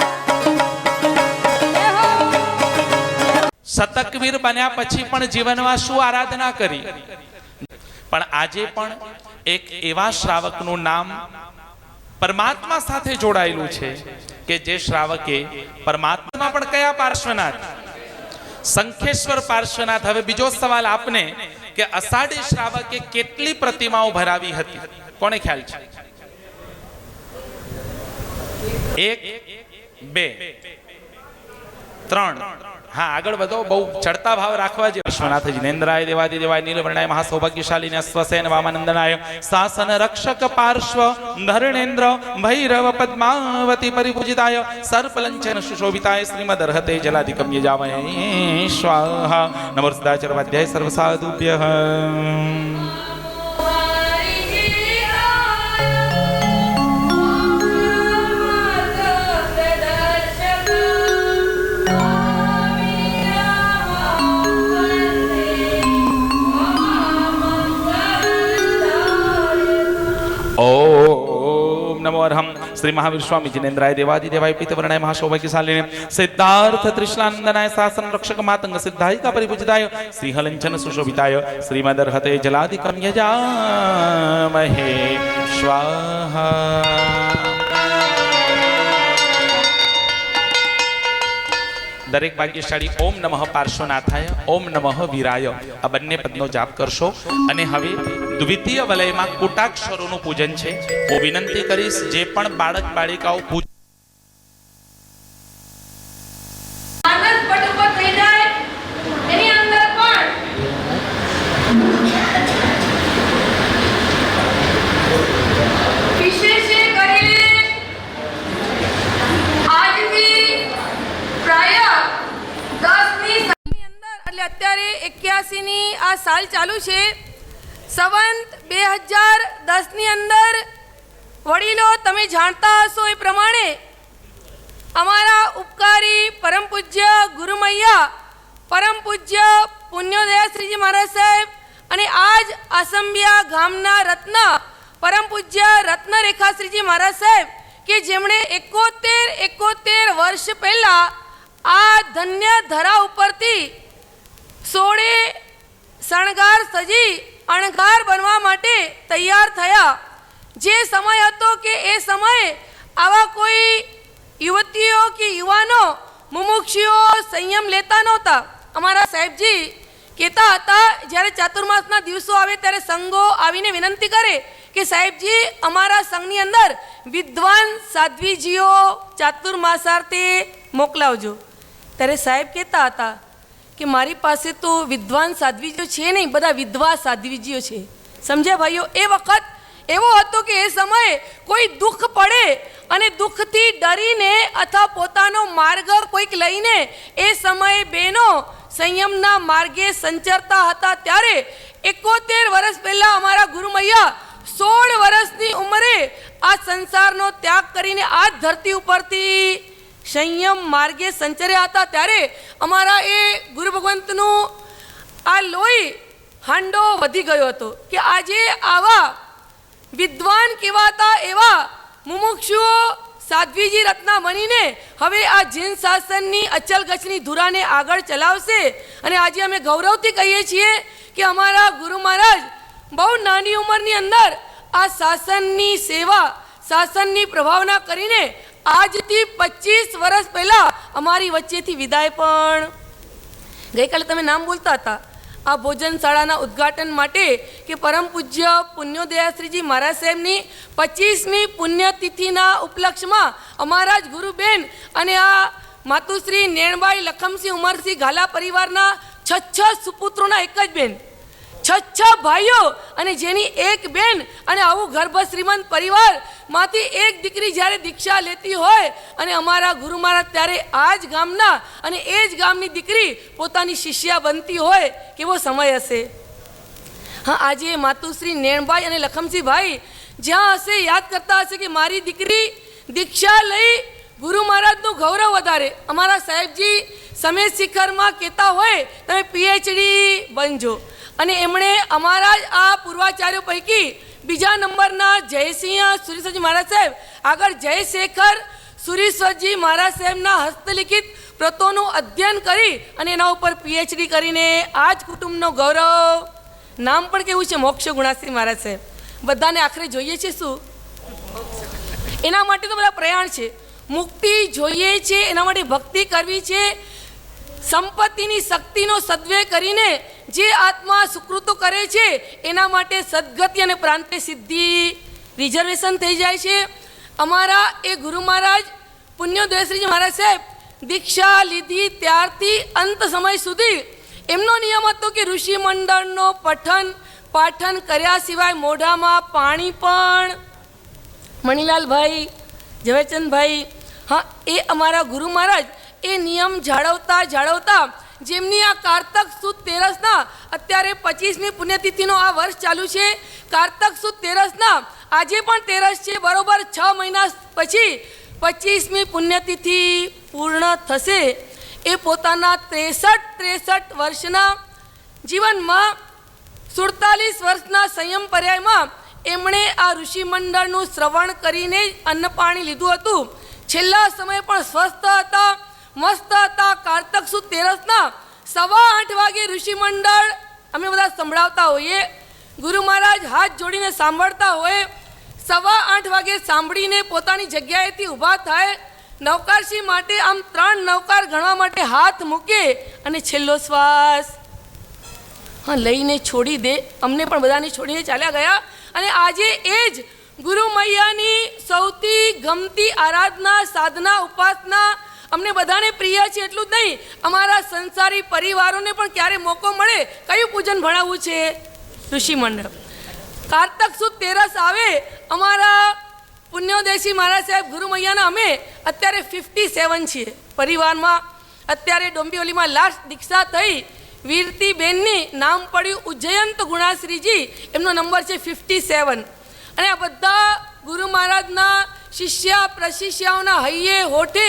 શતકવીર બન્યા પછી પણ જીવનમાં શું આરાધના કરી, પણ આજે પણ એક એવા શ્રાવકનું નામ પરમાત્મા સાથે જોડાયેલું છે કે જે શ્રાવકે પરમાત્મા પણ કયા પાર્શ્વનાથ? સંખેશ્વર પાર્શ્વનાથ. હવે બીજો સવાલ આપને કે અષાઢી શ્રાવકે કેટલી પ્રતિમાઓ ભરાવી હતી? કોને ખ્યાલ છે? 1 2 3. હા, આગળ વધો, બહુ ચડતા ભાવ રાખવા જોઈએ. વિશ્વનાથ જિનેન્દ્રાય દેવાદિ દેવાય નીલવર્ણાય મહાસૌભાગ્યશાલીને અશ્વસેન વામાનંદનાય શાસન રક્ષક પાર્શ્વ ધર્ણેન્દ્ર ભૈરવ પદ્માવતી પરિપૂજિતાય સર્પલંચન સુશોભિતાય શ્રીમદ અર્હતે જલાધિકમ્ય જાવય સ્વાહા. નમો સદાચર્વાધ્યાય સર્વસાધુભ્યઃ. ઓમ નમો અર્હમ श्री महावीर स्वामी जिनेन्द्राय देवादिदेवाय पीतवर्णाय महाशोभाग्यशालिने सिद्धार्थ त्रिशलानंदनाय शासन रक्षक मातंग सिद्धायिका परिपूजिताय श्रीहलंचन सुशोभिताय श्रीमदर्हते जलादिकं यजामहे स्वाहा। दरेक भाग्यशाળી ओम नमः पार्श्वनाथाय ओम नमः वीराय આ બંને પદનો જાપ કરશો અને હવે દ્વિતીય વલયમાં કુટાક્ષરોનું પૂજન છે। હું વિનંતી કરીશ જે પણ બાળક બાળિકાઓ અત્યારે 81ની આ સાલ ચાલુ છે। સંવંત 2010ની અંદર વડીલો તમે જાણતા હશો એ પ્રમાણે અમારા ઉપકારી પરમ પૂજ્ય ગુરુમૈયા પરમ પૂજ્ય પુણ્યોદય શ્રીજી મહારાજ સાહેબ અને આજ આસંબિયા ગામના રત્ન પરમ પૂજ્ય રત્નરેખા શ્રીજી મહારાજ સાહેબ કે જેમણે 71 વર્ષ પહેલા આ ધન્ય ધરા ઉપરથી 16 શણગાર સજી અણગાર બનવા માટે તૈયાર થયા। જે સમય હતો કે એ સમયે આવા કોઈ યુવતીઓ કે યુવાનો મુમુક્ષુઓ સંયમ લેતા નહોતા। અમારા સાહેબજી કહેતા હતા જ્યારે ચાતુર્માસના દિવસો આવે ત્યારે સંઘો આવીને વિનંતી કરે કે સાહેબજી અમારા સંઘની અંદર વિદ્વાન સાધ્વીજીઓ ચાતુર્માસાર્થે મોકલાવજો। ત્યારે સાહેબ કહેતા હતા કે મારી પાસે તો વિદ્વાન સાધ્વીજીઓ છે નહીં, બધા વિધવા સાધ્વીજીઓ છે। સમજ્યા ભાઈઓ? એ વખત એવો હતો કે એ સમયે કોઈ દુઃખ પડે અને દુઃખથી ડરીને અથવા પોતાનો માર્ગ કોઈક લઈને એ સમયે બહેનો સંયમના માર્ગે સંચરતા હતા। ત્યારે 71 વર્ષ પહેલા અમારા ગુરુમૈયા 16 વર્ષની ઉંમરે આ સંસારનો ત્યાગ કરીને આ ધરતી ઉપરથી સંયમ માર્ગે સંચર્યા હતા। ત્યારે અમારા એ ગુરુ ભગવંતનું આ લોહી હાંડો વધી ગયો હતો કે આજે આવા વિદ્વાન કહેવાતા એવા મુમુક્ષુઓ સાધ્વીજી રત્ના બનીને હવે આ જીન શાસનની અચલ ગચની ધુરાને આગળ ચલાવશે। અને આજે અમે ગૌરવથી કહીએ છીએ કે અમારા ગુરુ મહારાજ બહુ નાની ઉંમરની અંદર આ શાસનની સેવા શાસનની પ્રભાવના કરીને આજથી 25 વર્ષ પહેલા અમારી વચ્ચેથી વિદાય પણ ગઈકાલે તમે નામ બોલતા હતા આ ભોજનશાળાના ઉદ્ઘાટન માટે કે પરમ પૂજ્ય પુણ્યોદયાશ્રીજી મહારાજ સાહેબની 25મી પુણ્યતિથિના ઉપલક્ષમાં અમારા જ ગુરુબેન અને આ માતુશ્રી નેણબાઈ લખમસિંહ ઉમરસિંહ ગાલા પરિવારના 6 સુપુત્રોના એક જ બેન 6 ભાઈઓ અને જેની એક બેન અને આવું ગર્ભ શ્રીમંત પરિવારમાંથી એક દીકરી જ્યારે દીક્ષા લેતી હોય અને અમારા ગુરુ મહારાજ ત્યારે આ જ ગામના અને એ જ ગામની દીકરી પોતાની શિષ્યા બનતી હોય કેવો સમય હશે। હા, આજે માતુશ્રી નેણબાઈ અને લખમસિંહભાઈ જ્યાં હશે યાદ કરતા હશે કે મારી દીકરી દીક્ષા લઈ ગુરુ મહારાજનું ગૌરવ વધારે। અમારા સાહેબજી સમેત શિખરમાં કહેતા હોય તમે PhD બનજો અને એમણે અમારા જ આ પૂર્વાચાર્યો પૈકી બીજા નંબરના જયસિંહ સુરેશ્વરજી મહારાજ સાહેબ આગળ જયશેખર સુરેશ્વરજી મહારાજ સાહેબના હસ્તલિખિત પ્રતોનું અધ્યયન કરી અને એના ઉપર PhD કરીને આ જ કુટુંબનો ગૌરવ નામ પણ કેવું છે મોક્ષ ગુણાશ્રી મહારાજ સાહેબ। બધાને આખરે જોઈએ છે શું? એના માટે તો બધા પ્રયાણ છે। મુક્તિ જોઈએ છે, એના માટે ભક્તિ કરવી છે। સંપત્તિની શક્તિનો સદ્વ્યય કરીને જે આત્મા સુકૃતો કરે છે એના માટે સદગતિ અને પ્રાંતે સિદ્ધિ રિઝર્વેશન થઈ જાય છે। અમારા એ ગુરુ મહારાજ પુણ્યોદયશ્રીજી મહારાજ સાહેબ દીક્ષા લીધી ત્યારથી અંત સમય સુધી એમનો નિયમ હતો કે ઋષિ મંડળનો પાઠન કર્યા સિવાય મોઢામાં પાણી પણ મણીલાલભાઈ ઝવેરચંદભાઈ હા એ અમારા ગુરુ મહારાજ એ નિયમ જાળવતા જેમની આ કારતક સુદ તેરસના અત્યારે 25મી પુણ્યતિથિનો આ વર્ષ ચાલુ છે। કારતક સુદ તેરસના આજે પણ તેરસ છે, બરોબર 6 મહિના પછી 25મી પુણ્યતિથિ પૂર્ણ થશે। એ પોતાના 63 વર્ષના જીવનમાં 47 વર્ષના સંયમ પર્યાયમાં એમણે આ ઋષિમંડળનું શ્રવણ કરીને જ અન્ન પાણી લીધું હતું. છેલ્લા સમયે પણ સ્વસ્થ હતા, મસ્ત હતા. કારતક સુદ તેરસના 8:15 વાગે ઋષિમંડળ અમે બધા સંભળાવતા હોઈએ, ગુરુ મહારાજ હાથ જોડીને સાંભળતા હોય. 8:15 વાગે સાંભળીને પોતાની જગ્યાએથી ઊભા થાય, નવકારસિંહ માટે આમ 3 નવકાર ગણવા માટે હાથ મૂકે અને છેલ્લો શ્વાસ લઈને છોડી દે. અમને પણ બધાને છોડીને ચાલ્યા ગયા. અને આજે એ જ ગુરુ મૈયાની સૌથી ગમતી આરાધના, સાધના, ઉપાસના અમને બધાને પ્રિય છે. એટલું જ નહીં, અમારા સંસારી પરિવારોને પણ ક્યારે મોકો મળે કયું પૂજન ભણાવવું છે? ઋષિમંડળ. કારતક સુદ તેરસ આવે, અમારા પુણ્યોદેશી મહારાજ સાહેબ ગુરુ મૈયાના અમે અત્યારે 57 છીએ પરિવારમાં. અત્યારે ડોંબિવલીમાં લાસ્ટ દીક્ષા થઈ વીરતીબેનની, નામ પડ્યું ઉજ્જયંત ગુણાશ્રીજી, એમનો નંબર છે 57. અને આ બધા ગુરુ મહારાજના શિષ્યા પ્રશિષ્યાઓના હૈયે હોઠે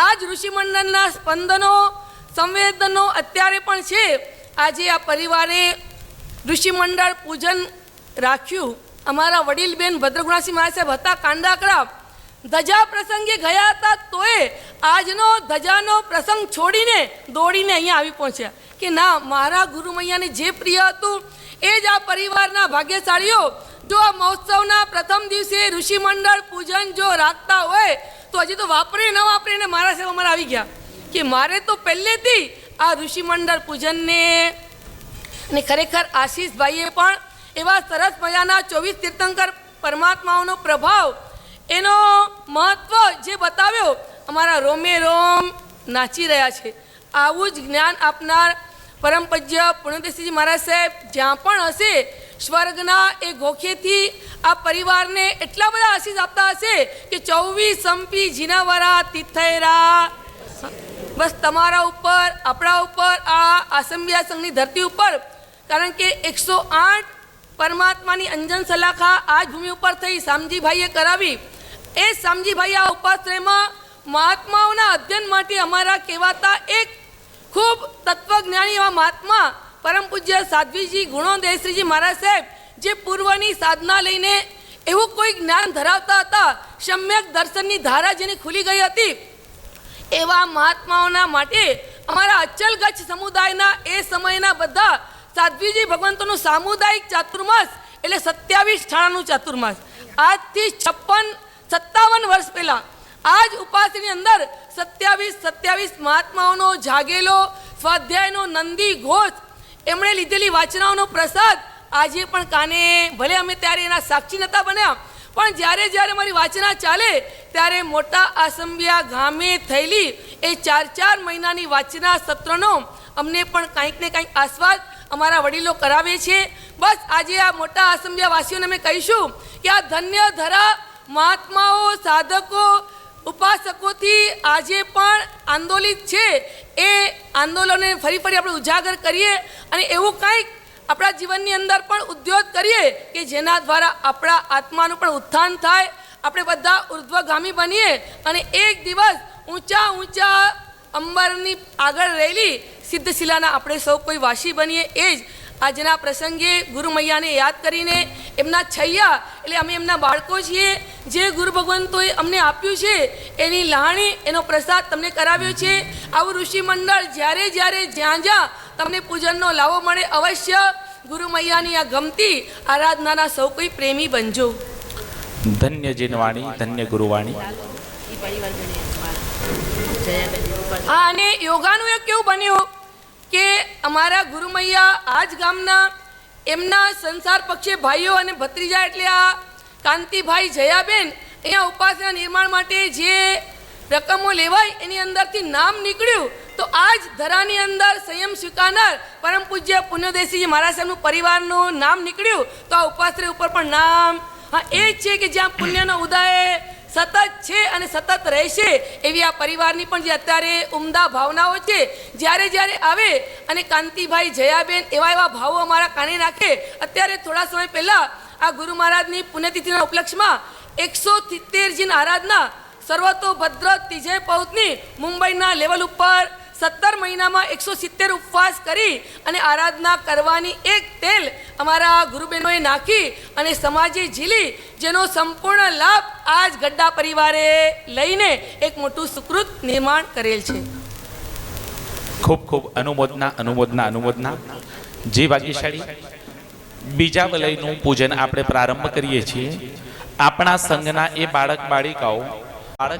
આ જ ઋષિમંડળના સ્પંદનો, સંવેદનો અત્યારે પણ છે. આજે આ પરિવારે ઋષિમંડળ પૂજન રાખ્યું. અમારા વડીલબેન ભદ્રગુણાસિંહ મહારાજ સાહેબ હતા કાંડાકડા, ધજા પ્રસંગે ગયા હતા, તોય આજનો ધજાનો પ્રસંગ છોડીને દોડીને અહીંયા આવી પહોંચ્યા કે ના, મારા ગુરુ મૈયાને જે પ્રિય હતું એ જ આ પરિવારના ભાગ્યશાળીઓ જો આ મહોત્સવના પ્રથમ દિવસે ઋષિમંડળ પૂજન જો રાખતા હોય તો હજી તો વાપરે ન વાપરે ને મારા સાહેબ અમારા આવી ગયા કે મારે તો પહેલેથી આ ઋષિમંડળ પૂજનને. અને ખરેખર આશીષભાઈએ પણ એવા સરસ મજાના 24 તીર્થંકર પરમાત્માઓનો પ્રભાવ, એનો મહત્વ જે બતાવ્યો, અમારા રોમે રોમ નાચી રહ્યા છે. આવું જ જ્ઞાન આપનાર પરમ પૂજ્ય પુણ્યદેશીજી મહારાજ સાહેબ જ્યાં પણ હશે સ્વર્ગના એ ગોખેથી આ પરિવારને એટલા બધા આશીષ આપતા હશે કે 24 સંપી જીનાવરા તિથયરા. બસ તમારા ઉપર, આપણા ઉપર, આ આસંબિયા સંઘની ધરતી ઉપર, કારણ કે 108 પરમાત્માની અંજન સલાખા આ ભૂમિ ઉપર થઈ શામજીભાઈએ કરાવી. એ શામજીભાઈ આ ઉપાશ્રયમાં મહાત્માઓના અધ્યયન માટે અમારા કહેવાતા એક ખૂબ તત્વજ્ઞાની એવા મહાત્મા પરમ પૂજ્ય સાધ્વીજી ગુણોદેશ્રીજી મહારાજ સાહેબ, જે પૂર્વની સાધના લઈને એવું કોઈ જ્ઞાન ધરાવતા હતા, સમ્યક દર્શનની ધારા જેની ખુલી ગઈ હતી, એવા મહાત્માઓના માટે અમારા અચલગચ્છ સમુદાયના એ સમયના બધા સાધ્વીજી ભગવંતોનું સામુદાયિક ચાતુર્માસ એટલે 27 ઠાણાનું ચાતુર્માસ, આજથી 56-57 વર્ષ પહેલાં આ જ ઉપાસની અંદર 27 મહાત્માઓનો જાગેલો સ્વાધ્યાયનો નંદી ઘોષ, એમણે લીધેલી વાચનાઓનો પ્રસાદ આજે પણ કાને, ભલે અમે ત્યારે એના સાક્ષી નહોતા બન્યા, પણ જ્યારે જ્યારે મારી વાચના ચાલે ત્યારે મોટા આસંબિયા ગામે થયેલી એ 4 મહિનાની વાચના સત્રનો અમને પણ કંઈક ને કંઈક આસ્વાદ અમારા વડીલો કરાવે છે. બસ આજે આ મોટા આસંબિયા વાસીઓને અમે કહીશું કે આ ધન્ય ધરા મહાત્માઓ, સાધકો, ઉપાસકોથી આજે પણ આંદોલિત છે. એ આંદોલનને ફરી આપણે ઉજાગર કરીએ અને એવું કંઈક આપણા જીવનની અંદર પણ ઉદ્યોગ કરીએ કે જેના દ્વારા આપણા આત્માનું પણ ઉત્થાન થાય, આપણે બધા ઉર્ધ્વગામી બનીએ અને એક દિવસ ઊંચા અંબરની આગળ રહેલી સિદ્ધશિલાના આપણે સૌ કોઈ વાસી બનીએ. એ જ આજના પ્રસંગે ગુરુ મૈયાને યાદ કરીને એમના છૈયા એટલે અમે એમના બાળકો છીએ, જે ગુરુ ભગવંતોએ અમને આપ્યું છે એની લાહણી, એનો પ્રસાદ તમને કરાવ્યો છે. આવું ઋષિમંડળ જ્યારે જ્યાં તમને પૂજનનો લાવો મળે અવશ્ય ગુરુ મૈયાની આ ગમતી આરાધનાના સૌ કોઈ પ્રેમી બનજો. ધન્ય જીનવાણી, ધન્ય ગુરુવાણી. હા, અને યોગાનું એક કેવું બન્યું કે અમારા ગુરુ મૈયા આ જ ગામના એમના સંસાર પક્ષે ભાઈઓ અને ભત્રીજા એટલે આ કાંતિભાઈ જયાબેન અહીંયા ઉપાસના નિર્માણ માટે જે રકમો લેવાય એની અંદરથી નામ નીકળ્યું તો આ જ ધરાની અંદર સંયમ સ્વીકારનાર પરમ પૂજ્ય પુણ્યદેશીજી મહારાજ સાહેબનું પરિવારનું નામ નીકળ્યું. તો આ ઉપાશ્રય ઉપર પણ નામ, હા, એ જ છે કે જ્યાં પુણ્યનો ઉદય સતત છે અને સતત રહેશે એવી આ પરિવારની પણ જે અત્યારે ઉમદા ભાવનાઓ છે, જ્યારે આવે અને કાંતિભાઈ જયાબેન એવા ભાવો અમારા કાને નાખે. અત્યારે થોડા સમય પહેલાં આ ગુરુ મહારાજની પુણ્યતિથિના ઉપલક્ષમાં 173 આરાધના સર્વતોભદ્ર ત્રિજય પૌતની મુંબઈના લેવલ ઉપર 17 મહિનામાં 170 ઉપવાસ કરી અને આરાધના કરવાની એક તેલ અમારા ગુરુબહેનોએ નાખી અને સમાજે ઝીલી, જેનો સંપૂર્ણ લાભ આજ ગઢડા પરિવારે લઈને એક મોટું સુકૃત નિર્માણ કરેલ છે. ખૂબ ખૂબ અનુમોદના અનુમોદના અનુમોદના. જે ભાગ્યશાળી બીજા વલયનું પૂજન આપણે પ્રારંભ કરીએ છીએ. આપણા સંઘના એ બાળક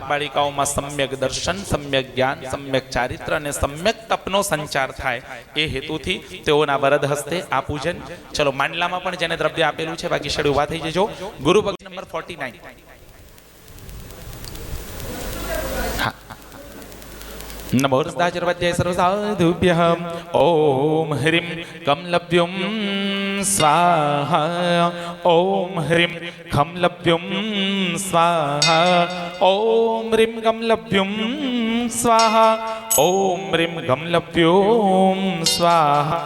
બાળિકાઓમાં સમ્યક દર્શન, સમ્યક જ્ઞાન, સમ્યક ચારિત્ર અને સમ્યક તપનો સંચાર થાય એ હેતુથી તેઓના વરદ હસ્તે આ પૂજન. ચલો, માંડલામાં પણ જેને દ્રવ્ય આપેલું છે ભાગ્યશાળી ઉભા થઈ જજો. ગુરુ ભક્તિ નંબર 49. नमो हृदाचर्वद्याय सर्वसाधुभ्यः. ओम ह्रीं कमलभ्युं स्वाहा. ओम ह्रीं कमलभ्युं स्वाहा. ओम ह्रीं कमलभ्युं स्वाहा. ओम ह्रीं कमलभ्युं स्वाहा.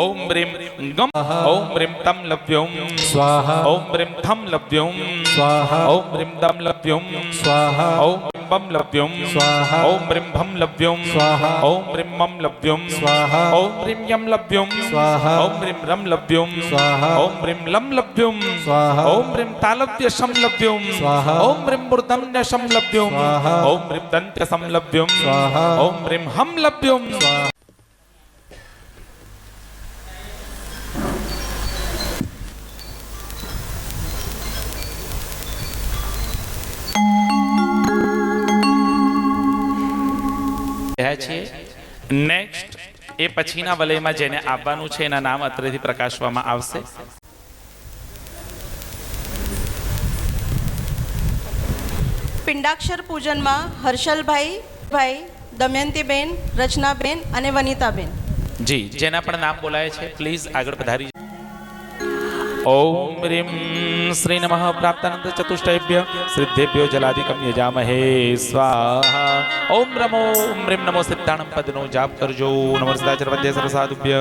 ओम ह्रीं गम. ओम ह्रीं तम लभ्युं स्वाहा. ओम ह्रीं थम लभ्युं स्वाहा. ओम ह्रीं दम लभ्युं स्वाहा. ओम बम लभ्युं स्वाहा. ओम ह्रीं भम लभ्युं स्वाहा. ओम ह्रीं मम लभ्युं स्वाहा. ओम ह्रीं यम लभ्युं स्वाहा. ओम ह्रीं रम लभ्युं स्वाहा. ओम ह्रीं लम लभ्युं स्वाहा. ओम ह्रीं तालव्य शम लभ्युं स्वाहा. ओम ह्रीं मूर्धन्य शम लभ्युं स्वाहा. ओम ह्रीं दन्त्य सम लभ्युं स्वाहा. ओम ह्रीं हम लभ्युं स्वाहा. નેક્સ્ટ એ પછીના વલયમાં જેને આવવાનું છે એના નામ અત્રેથી પ્રકાશવામાં આવશે. પિંડાક્ષર પૂજનમાં હર્ષલભાઈ, દમયંતીબેન, રચનાબેન અને વનિતાબેન. જી, જેના પણ નામ બોલાય છે પ્લીઝ આગળ પધારી. ओम ह्रीं श्री नमः प्राप्तानंद चतुष्टयभ्य सिद्धेभ्यो जलाधिकम यजामहे स्वाहा. ओम ह्रीं नमो सिद्धाणं पदनो जाप करजो. नमो सदाचरवद्य सर्वसाधुभ्य.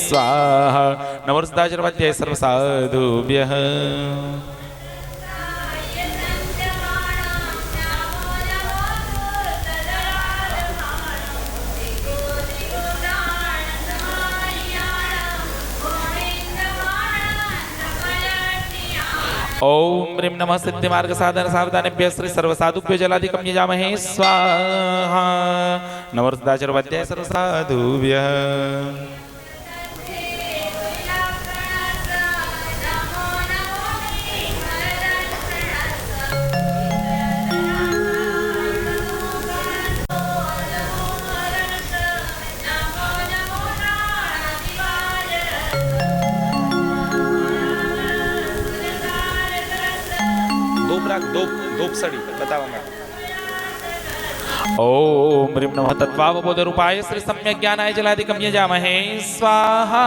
स्वाहा. नमो सदाचरवद्य सर्वसाधुभ्यः. ओम ह्रीं नमः सिद्धि मार्ग साधन सावधानेभ्य श्री सर्वसाधुभ्यो जलाधिकम यजामहे स्वाहा. नमो सदाचरवद्य सर्वसाधुभ्यः. ओम ह्रीं नमः तत्त्वावबोध रूपाय श्री सम्यक ज्ञानाय जलाधिकम यजामहे स्वाहा.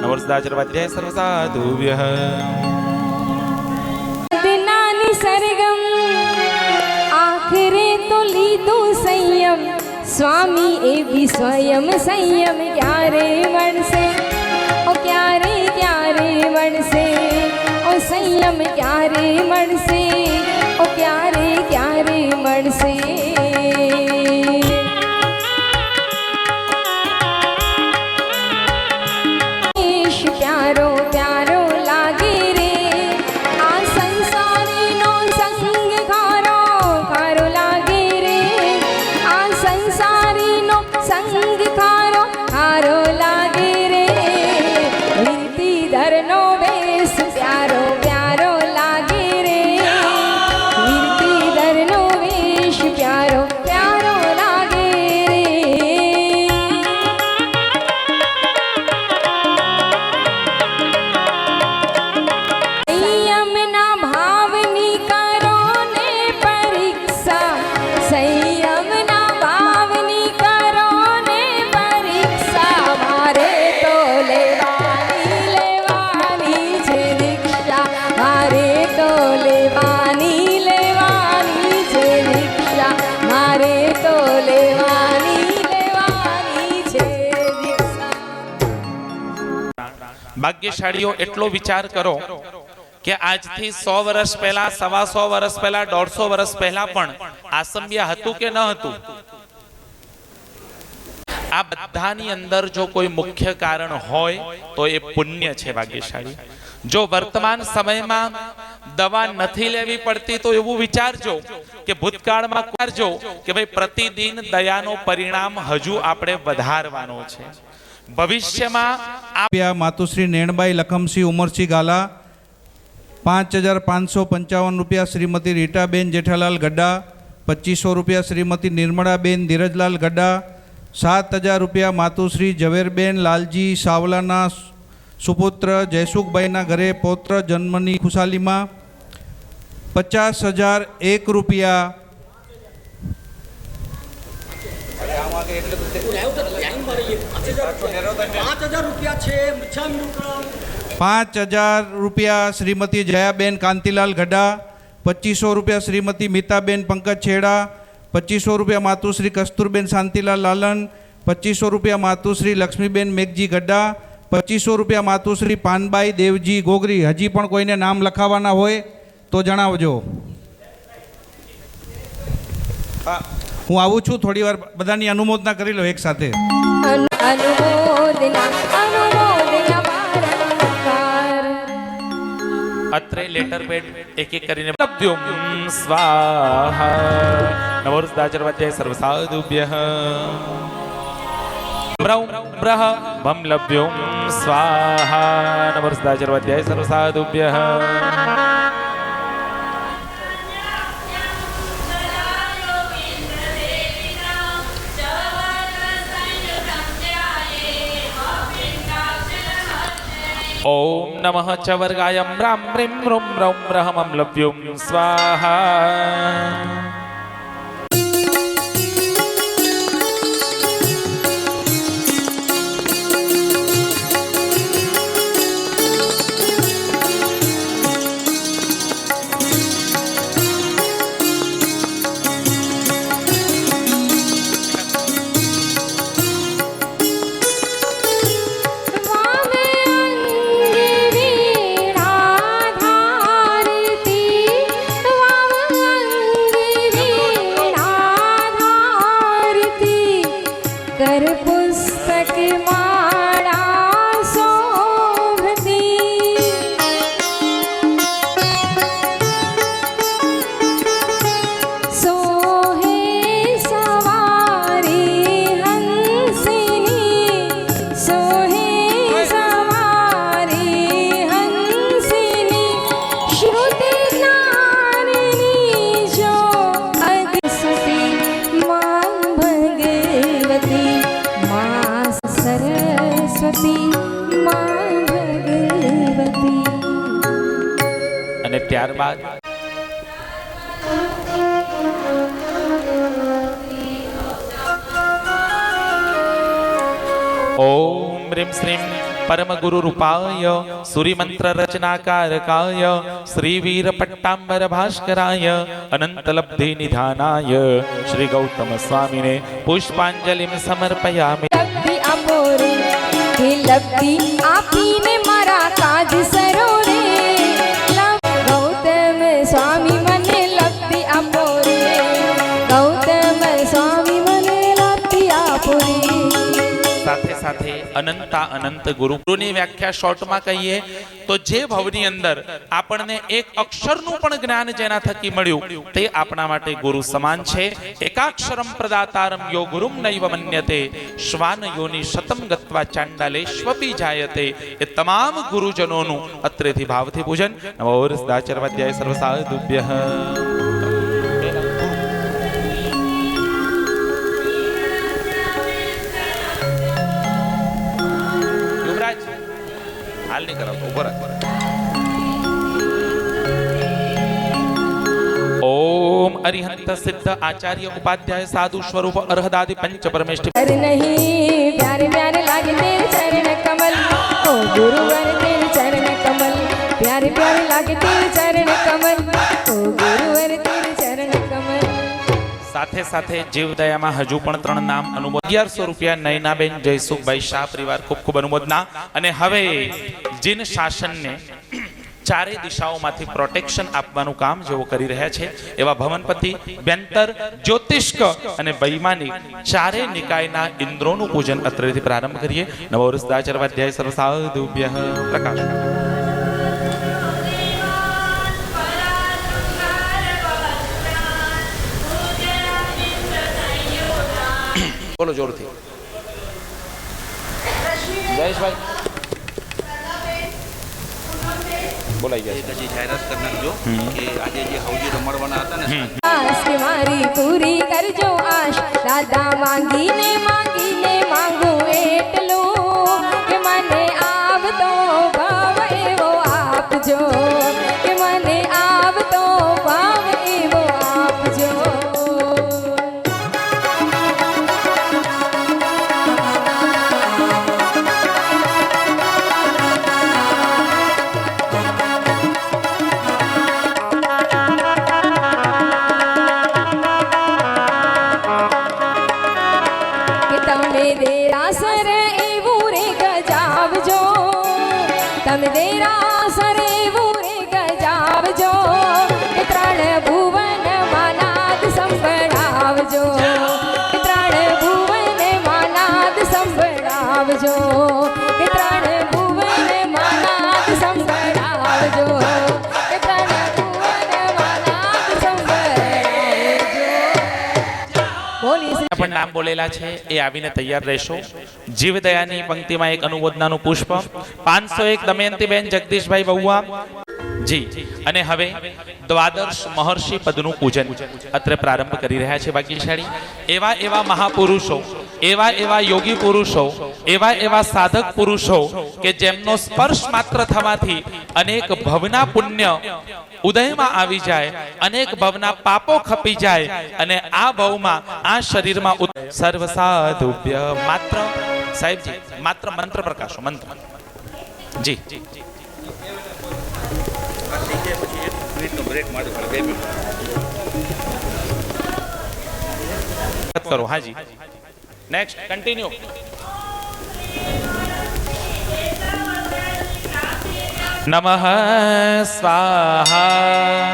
नमो सदाचरवद्य सर्वसाधुभ्यः. दिनानि सरगम आखरे तो लीधो संयम. स्वामी ए भी स्वयं संयम क्यारे वणसे. ओ क्यारे क्यारे वणसे. ओ संयम क्यारे मणसे. ओ क्यारे क्यारे मणसे. प्यारो प्यारो लागे रे. आ संसारी नो संग खारो खारो लागे रे. आ संसारी नो संग खारो खारो लागे रे. वीरती धर नो वेश प्यारो प्यारो लागे रे. वीरती धर नो वेश प्यारो ભાગ્યશાળીઓ એટલો વિચાર કરો કે આજથી 100 વર્ષ પહેલા, 125 વર્ષ પહેલા, 150 વર્ષ પહેલા પણ આસંબિયા હતું કે ન હતું? આ બધાની અંદર જો કોઈ મુખ્ય કારણ હોય તો એ પુણ્ય છે ભાગ્યશાળી. જો વર્તમાન સમયમાં દવા નથી લેવી પડતી તો એવું વિચારજો કે ભૂતકાળમાં વિચારજો કે ભાઈ પ્રતિદિન દયાનો પરિણામ હજુ આપણે વધારવાનો છે. ભવિષ્યમાં માતુશ્રી નેણબાઈ લખમસિંહ ઉમરસિંહ ગાલા 5,555 રૂપિયા શ્રીમતી રીટાબેન જેઠાલાલ ગड्ढा, 2,500 રૂપિયા શ્રીમતી નિર્મળાબેન ધીરજલાલ ગड्ढा, 7,000 રૂપિયા માતુશ્રી ઝવેરબેન લાલજી સાવલાના સુપુત્ર જયસુખભાઈના ઘરે પૌત્ર જન્મની ખુશાલીમાં, 50,001 રૂપિયા 5,000 રૂપિયા શ્રીમતી જયાબેન કાંતિલાલ ગड्ढा, 2,500 રૂપિયા શ્રીમતી મીતાબેન પંકજ છેડા, 2,500 રૂપિયા માતુશ્રી કસ્તુરબેન શાંતિલાલ લાલન, 2,500 રૂપિયા માતુશ્રી લક્ષ્મીબેન મેઘજી ગड्ढा, 2,500 રૂપિયા માતુશ્રી પાનબાઈ દેવજી ગોગરી. હજી પણ કોઈને નામ લખાવવાના હોય તો જણાવજો. હું આવું છું, થોડી વાર બધાની અનુમોદના કરી લો એક સાથે. અત્રે લેટર પેડ એક એક કરીને લભ્યુમ સ્વાહા નવોર્સ્દાચર્વાધ્યાય સર્વસાધુભ્યઃ બ્રૌ બ્રહ ભમ લભ્યુમ સ્વાહા નવોર્સ્દાચર્વાધ્યાય સર્વસાધુભ્યઃ. ओम नमः च वर्गायं राम ह्रीं ह्रूं रौं रहमं लभ्युं स्वाहा. અને ત્યારબાદ ઓમ રીમ શ્રીમ પરમ ગુરુ રૂપાય સૂર્યમંત્ર રચનાકારકાય શ્રી વીર પટ્ટાંબર ભાસ્કરાય અનંત લબ્ધિ નિધાનાય શ્રી ગૌતમ સ્વામીને પુષ્પાંજલિ સમર્પયામિ. લબ્ધિ આપીને મારા કાજ સરો રે, ગૌતમ સ્વામી મને લબ્ધિ આપો રે, ગૌતમ સ્વામી મને લબ્ધિ આપો રે. સાથે સાથે અનંતા અનંત ગુરુની વ્યાખ્યા શોર્ટમાં કહીએ તો જે ભવની અંદર આપણને એક અક્ષરનું પણ જ્ઞાન જેના થકી મળ્યું તે આપણા માટે ગુરુ સમાન છે. એકાક્ષરમ પ્રદાતારમ યો ગુરુમ નૈવ મન્યતે શ્વાન યોનિ શતમ ગત્વા ચાંડાલેશ્વપી જાયતે. એ તમામ ગુરુજનોનું અત્રેથી ભાવથી પૂજન. નવોર્સ્દાચર્વાધ્યાય સર્વસાધુભ્યઃ. હાલ નહીં કરાવતો, ઉભો રાખ. ओम अरिहंत सिद्ध आचार्य उपाध्याय साधु स्वरूप अर्हदादि पंच परमेष्टि नहीं प्यारे प्यारे लागे तेरे चरण कमल, ओ गुरुवर तेरे चरण कमल, प्यारे प्यारे लागे तेरे चरण कमल, ओ गुरुवर तेरे चरण कमल. સાથે સાથે સાથે જીવદયામાં હજુ પણ 3 નામ અનુમોદન 1100 રૂપિયા નયનાબેન જયસુખભાઈ શાહ પરિવાર ખૂબ ખૂબ અનુમોદના. અને હવે જીન શાસનને ચારે દિશાઓમાંથી પ્રોટેક્શન આપવાનું કામ જેઓ કરી રહ્યા છે એવા ભવનપતિ, બેન્તર, જ્યોતિષ્ક અને વૈમાનિક ચારે નિકાયના ઇન્દ્રોનું પૂજન અત્રેથી પ્રારંભ કરીએ. નવો વર્ષદાચર્વાધ્યાય સર્વસાધુભ્યઃ પ્રકાશ. બોલો જોરથી. જયેશભાઈ બોલાઈ ગયા. જાહેરાત કરી નાખજો કે આજે જે હવજી રમાડવાના હતા ને આશ કે મારી પૂરી કરજો આશ, દાદા માંગીને માંગીને માંગું એટલું કે મને આવતો ભાવ એવો આપજો, કે મને આવતો ભાવ એવો આપજો. તમે દેરાસર એવું રે ગજાવજો, તમે દેરાસર એવું રે ગજાવજો, કે 3 ભુવનમાં નાદ સંભળાવજો, કે 3 ભુવનમાં નાદ સંભળાવજો, કે 3 ભુવનમાં નાદ સંભળાવજો, કે 3 ભુવનમાં નાદ સંભળાવજો. બોલી પણ નામ બોલેલા છે એ આવીને તૈયાર રહેશો. જીવદયાની પંક્તિમાં એક અનુમોદનાનું પુષ્પ 501 દમયંતીબેન જગદીશભાઈ બહુઆ જી. અને હવે દ્વાદશ મહર્ષિ પદનું પૂજન અત્રે પ્રારંભ કરી રહ્યા છે ભાગ્યશાળી. એવા એવા મહાપુરુષો, એવા એવા યોગી પુરુષો, એવા એવા સાધક પુરુષો કે જેમનો સ્પર્શ માત્ર થવાથી અનેક ભવના પુણ્ય ઉદયમાં આવી જાય, અનેક ભવના પાપો ખપી જાય અને આ ભવમાં આ શરીરમાં સર્વ સાધુભ્ય. માત્ર સાહેબજી માત્ર મંત્ર પ્રકાશો. મંત્ર જી કરો. હાજી નેક્સ્ટ કન્ટિન્યુ. નમઃ સ્વાહા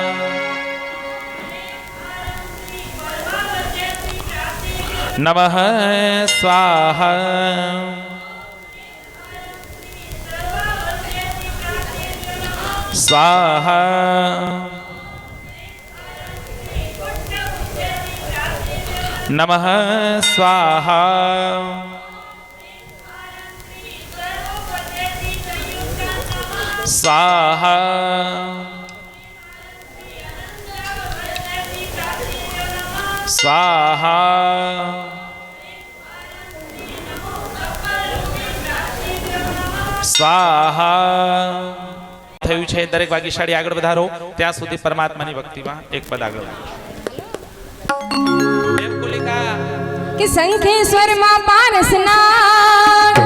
નમઃ સ્વાહા સ્વાહા નમઃ સ્વાહા સ્વાહા સ્વાહા સ્વાહા. થયું છે. દરેક ભાગ્યશાળી આગળ વધારો. ત્યાં સુધી પરમાત્માની ભક્તિમાં એક પદ આગળ. કે શંખેશ્વરમાં પારસનાથ,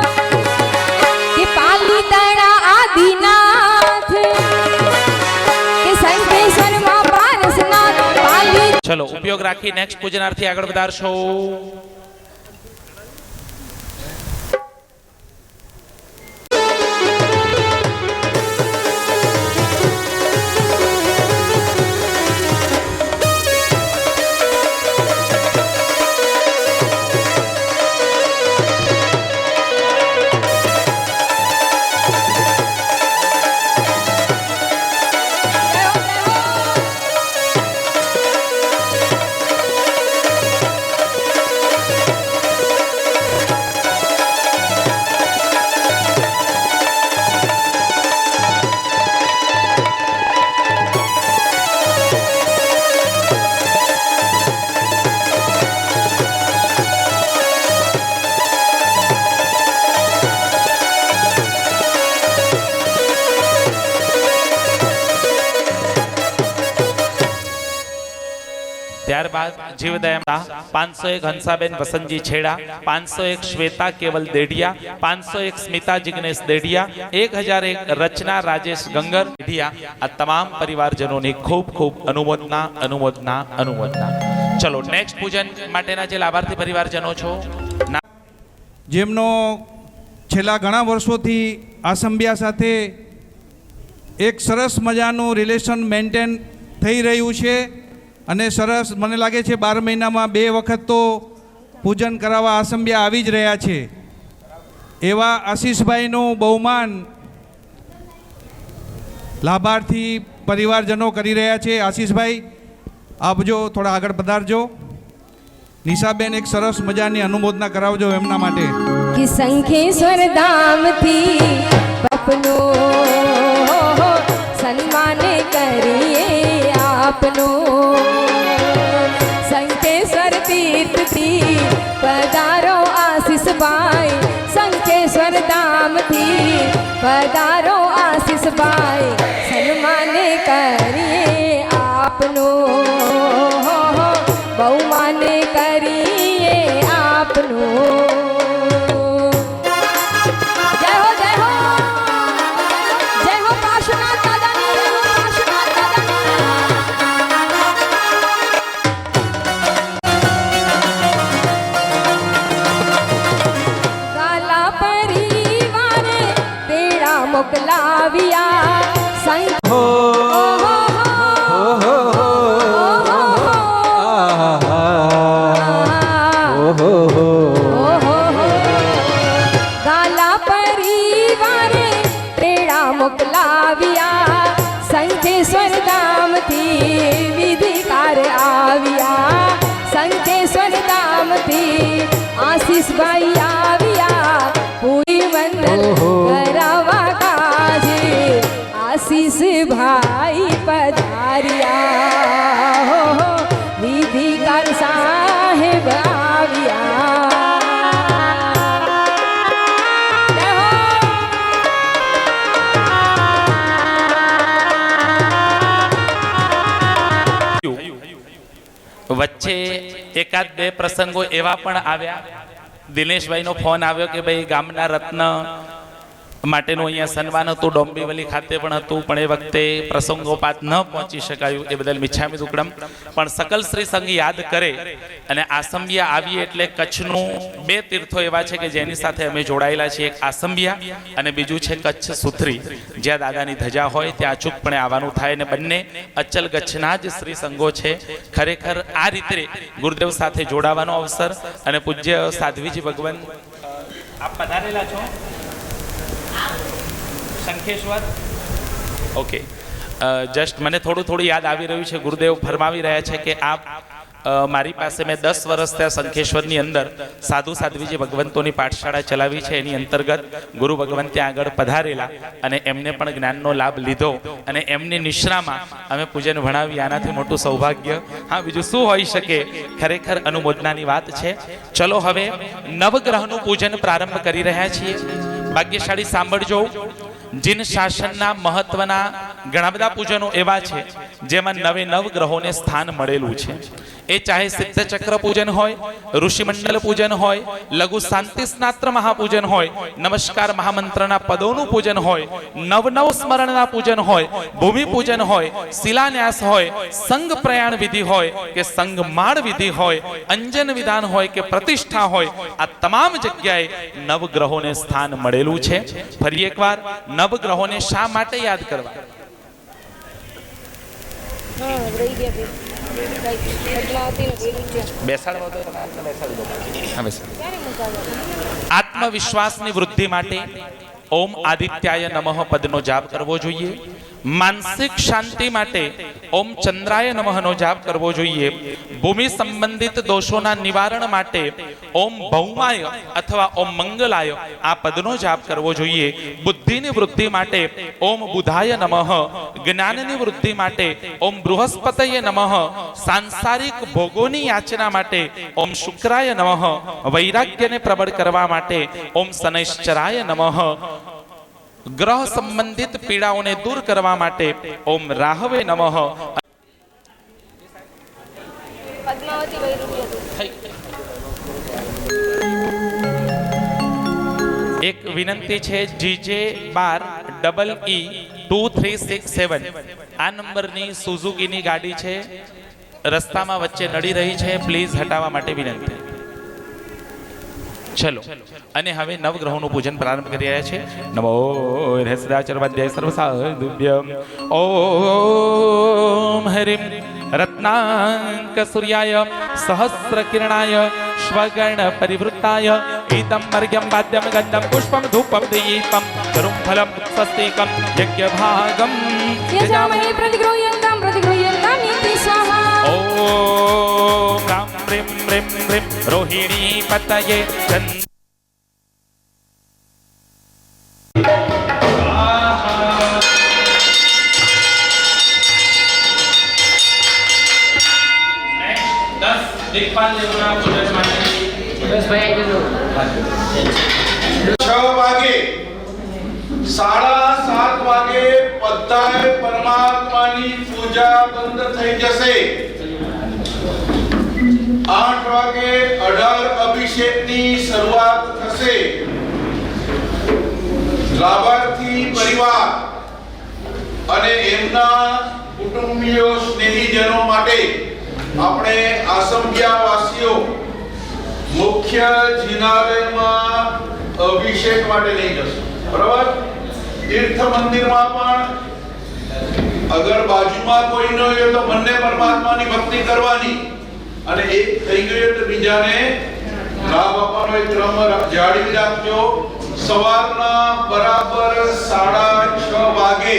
કે પાલીતાણા આદિનાથ, કે શંખેશ્વરમાં પારસનાથ પાલી. ચલો ઉપયોગ રાખી નેક્સ્ટ પૂજનાર્થી આગળ વધારશો. ત્યારબાદ જીવદયા 501 હંસાબેન વસંતજી છેડા, 501 શ્વેતા કેવલ દેડિયા, 501 સ્મિતા જિગ્નેશ દેડિયા, 1001 રચના રાજેશ ગંગર દેડિયા. આ તમામ પરિવારજનોની ખૂબ ખૂબ અનુમોદના અનુમોદના અનુમોદના. ચલો નેક્સ્ટ પૂજન માટેના જે લાભાર્થી પરિવારજનો છો જેમનો છેલ્લા ઘણા વર્ષોથી આસંબિયા સાથે એક સરસ મજાનું રિલેશન મેન્ટેન થઈ રહ્યું છે અને સરસ મને લાગે છે 12 મહિનામાં 2 વખત તો પૂજન કરાવવા આસંબિયા આવી જ રહ્યા છે એવા આશીષભાઈનું બહુમાન લાભાર્થી પરિવારજનો કરી રહ્યા છે. આશીષભાઈ આપજો, થોડા આગળ પધારજો. નિશાબેન એક સરસ મજાની અનુમોદના કરાવજો એમના માટે. कि संखेश्वर धाम थी अपनो सन्मान करिए आपनो संखेश्वर तीर्थ थी पधारो आशीष भाई संखेश्वर धाम थी पधारो आशीष भाई सन्मान करिए आपनो बहुमान करिए आपनो. મોકલાવ્યા સંગ હો ગાલા પરિવારે તેડા મોકલાવ્યા સંખેશ્વર ધામથી વિધિકાર આવ્યા સંખેશ્વર ધામથી આશીષભાઈ આવ્યા પૂરી વંદન કરાવા आशीष भाई पधारिया हो विधिकार साहेब વચ્ચે એકાદ બે પ્રસંગો એવા પણ આવ્યા. દિનેશભાઈનો ફોન આવ્યો કે ભાઈ ગામના રત્ન માટેનું અહીંયા સન્માન હતું, ડોંબીવલી ખાતે પણ હતું, પણ એ વખતે પ્રસંગોપાત ન પહોંચી શકાયું, એ બદલ મિચ્છામી દુક્કડમ. પણ સકલ શ્રી સંઘ યાદ કરે અને આસંબિયા આવીએ એટલે કચ્છનું 2 તીર્થો એવા છે કે જેની સાથે અમે જોડાયેલા છીએ. એક આસંબિયા અને બીજું છે કચ્છ સુથરી. જ્યાં દાદાની ધજા હોય ત્યાં અચૂકપણે આવવાનું થાય અને બંને અચલ કચ્છના જ શ્રી સંઘો છે. ખરેખર આ રીતે ગુરુદેવ સાથે જોડાવાનો અવસર અને પૂજ્ય સાધ્વીજી ભગવાન આપ પધારેલા છો સંખેશ્વર. ઓકે, જસ્ટ મને થોડું યાદ આવી રહ્યું છે. ગુરુદેવ ફરમાવી રહ્યા છે કે આપ મારી પાસે મેં 10 વર્ષ ત્યાં સંખેશ્વરની અંદર સાધુ સાધ્વીજી ભગવંતોની પાઠશાળા ચલાવી છે. એની અંતર્ગત ગુરુ ભગવંત ત્યાં આગળ પધારેલા અને એમને પણ જ્ઞાનનો લાભ લીધો અને એમની નિશ્રામાં અમે પૂજન ભણાવી. આનાથી મોટું સૌભાગ્ય હા બીજું શું હોઈ શકે. ખરેખર અનુમોદનાની વાત છે. ચલો હવે નવગ્રહનું પૂજન પ્રારંભ કરી રહ્યા છીએ. ભાગ્યશાળી સાંભળજો. જીન શાસનના મહત્વના ઘણા બધા પૂજનો એવા છે જેમાં 9 ગ્રહોને સ્થાન મળેલું છે. એ ચાહે સિદ્ધ ચક્ર પૂજન હોય, ઋષિમંડળ પૂજન હોય, લઘુ શાંતિ સ્નાત્ર મહાપૂજન હોય, નમસ્કાર મહામંત્રના પદોનું પૂજન હોય, નવ સ્મરણના પૂજન હોય, ભૂમિ પૂજન હોય, શિલાન્યાસ હોય, સંઘ પ્રયાણ વિધિ હોય કે સંઘ માળ વિધિ હોય, અંજન વિધાન હોય કે પ્રતિષ્ઠા હોય, આ તમામ જગ્યાએ 9 ગ્રહોને સ્થાન મળેલું છે. ફરી એકવાર 9 ગ્રહોને શા માટે યાદ કરવા? આત્મવિશ્વાસની વૃદ્ધિ માટે ઓમ આદિત્યાય નમઃ પદનો જાપ કરવો જોઈએ. માનસિક શાંતિ માટે ઓમ ચંદ્રાય નમઃનો જાપ કરવો જોઈએ. ભૂમિ સંબંધિત દોષોના નિવારણ માટે ઓમ ભૌમાય અથવા ઓમ મંગલાય આ પદનો જાપ કરવો જોઈએ. બુદ્ધિની વૃદ્ધિ માટે ઓમ બુધાય નમઃ, જ્ઞાનની વૃદ્ધિ માટે ઓમ બૃહસ્પતયે નમઃ, સાંસારિક ભોગોની યાચના માટે ઓમ શુક્રાય નમઃ, વૈરાગ્યને પ્રબળ કરવા માટે ઓમ શનૈશ્ચરાય નમઃ, ગ્રહ સંબંધિત પીડાઓને દૂર કરવા માટે ઓમ રાહવે નમઃ. એક વિનંતી છે, GJ12EE2367 આ નંબરની સુઝુકીની ગાડી છે. રસ્તામાં વચ્ચે નડી રહી છે, પ્લીઝ હટાવવા માટે વિનંતી. ચલો, અને હવે નવગ્રહોનું પૂજન પ્રારંભ કરી રહ્યા છે. નમો હૃદયાચર્વાદ્યાય સર્વસાધુભ્યમ. ઓમ હરિમ રત્નાંક સૂર્યાય સહસ્ર કિરણાય શ્વગણ પરિવૃત્તાય એતમ મર્ગ્યમ વાદ્યમ ગંધમ પુષ્પમ ધૂપમ દીપમ કરુમ ફલમ સ્વસ્તિકમ યજ્ઞ ભાગમ યજામહે પ્રતિગૃહ્યંતામ નીતિ સ્વાહા. ઓમ રામ રીમ રીમ રીમ રોહિણી પતયે ચંદ. દિગ્પાલ દેવના પૂજન માટે 6 વાગે 7:30 વાગે બધાએ પરમાત્માની પૂજા બંધ થઈ જશે. 8 વાગે 18 અભિષેકની શરૂઆત થશે. લાભાર્થી પરિવાર અને એમના કુટુંબીઓ સ્નેહીજનો માટે આપણે આસંબિયા વાસીઓ મુખ્ય જિનાલયમાં અભિષેક માટે લઈ જશું. બરાબર? તીર્થ મંદિરમાં પણ અગર બાજુમાં કોઈ ન હોય તો બંને પરમાત્માની ભક્તિ કરવાની, અને એક થઈ ગયો તો બીજાને લાભ આપવાનો એક ક્રમ જાળવી રાખજો. સવારના બરાબર 6:30 વાગે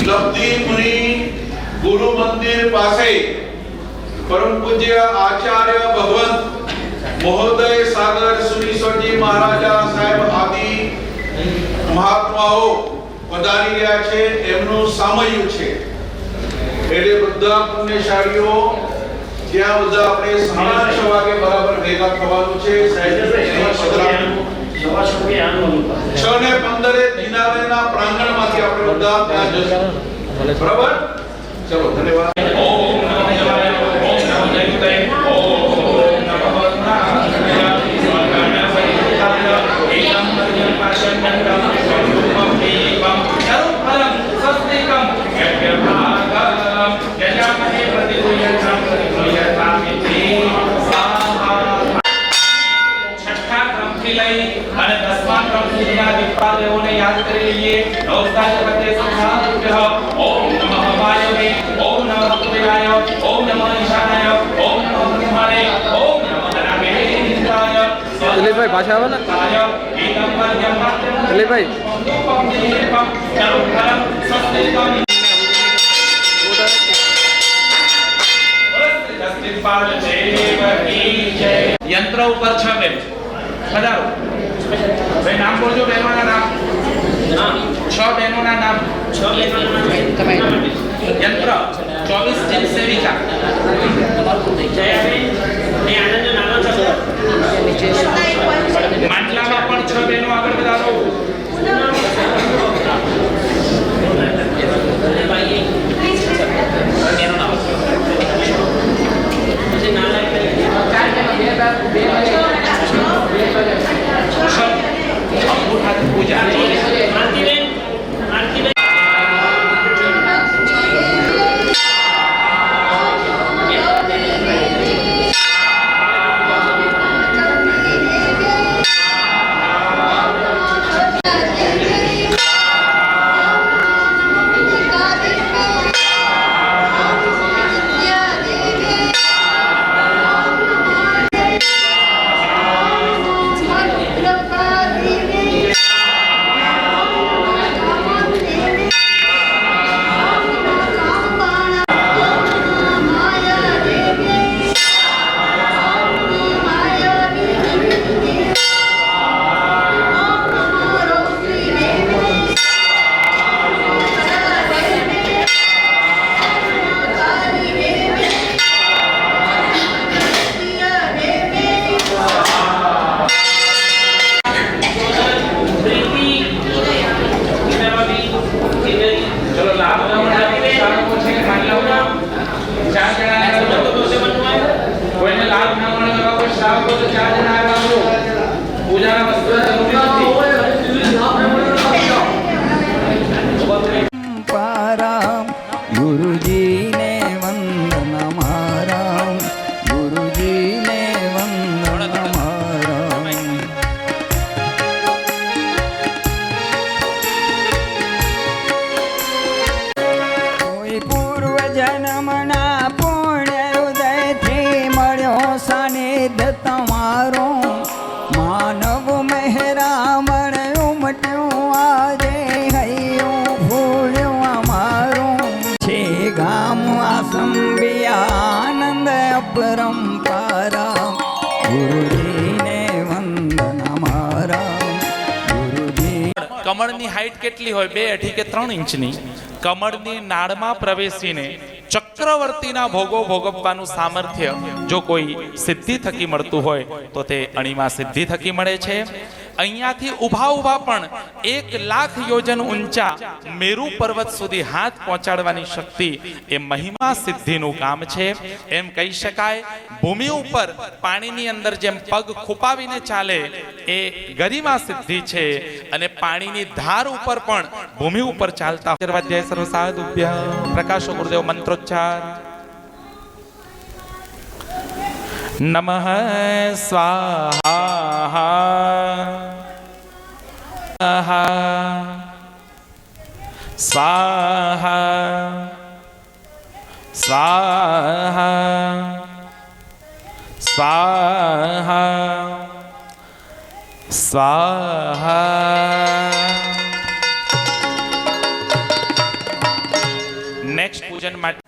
લબ્ધિ મુનિ ગુરુ મંદિર પાસે પરમ પૂજ્ય આચાર્ય ભગવંત મહોદય સાગર સુરીશ્વરજી મહારાજા સાહેબ આદિ મહાત્માઓ પધારી રહ્યા છે. એમનું સામયું છે એટલે બધા પુણ્યશાળીઓ ત્યાં બધા આપણે 6:30 વાગે બરાબર ભેગા થવાનું છે. 6:15 જિનાલયના પ્રાંગણમાંથી આપણે બધા ત્યાં જશું. બરાબર? ચલો, ધન્યવાદ. ઓમ નમઃ શિવાય. ઓમ નમઃ દેવતે. ઓમ નમઃ નારાયણાય. સ્વાગણપરિતાય. એકમ મર્યમ પાશન્યંતમ સ્વરૂપમ દીપમ કરુમ ફલમ સ્વસ્તિકમ યજ્ઞ ભાગમ યજામહે પ્રતિગૃહ્યંતામ પ્રતિગૃહ્યતામિતિ સ્વાહા. છઠ્ઠા ક્રમથી લઈ અને 10મા ક્રમ સુધીના દિગ્પાલ દેવોને યાદ કરી લઈએ. નમસ્કાર સંસારુભ્યઃ. ઓમ નમઃ વાયવે. ઓમ નમઃ કુબેરાય. ઓમ નમઃ ઈશાનાય. ઓમ નમઃ બ્રહ્મણે. ઓમ નમઃ નાગેન્દ્રાય. દિલીપભાઈ પાછા આવો ને. દિલીપભાઈ યંત્ર ઉપર 6 બેન પધારો. ભાઈ નામ બોલજો બહેનોના નામ. 6 બહેનોના નામ. 6 બહેનોના નામ. યંત્ર 24 જન સેવિકા. માટલામાં પણ 6 બહેનો આગળ પધારો. પૂજા કમળની હાઈટ કેટલી હોય? 2, 2.5 કે 3 ઇંચની. કમળની નાળમાં પ્રવેશીને ચક્રવર્તીના ભોગો ભોગવવાનું સામર્થ્ય જો કોઈ સિદ્ધિ થકી મળતું હોય તો તે અણીમાં સિદ્ધિ થકી મળે છે. અહીંયાથી ઊભા ઊભા પણ 1,00,000 યોજન ઊંચા મેરુ પર્વત સુધી હાથ પહોંચાડવાની શક્તિ એ મહિમા સિદ્ધિનું કામ છે. એમ કહી શકાય ભૂમિ ઉપર પાણીની અંદર જેમ પગ ખૂપાવીને ચાલે એ ગરિમા સિદ્ધિ છે, અને પાણીની ધાર ઉપર પણ ભૂમિ ઉપર ચાલતા સર્વાધ્યાય સર્વ સાધુભ્ય પ્રકાશો ગુરુદેવ મંત્રોચ્ચાર. નમઃ સ્વાહા સ્વાહા સ્વાહા સ્વાહા સ્વાહા. નેક્સ્ટ પૂજન માટે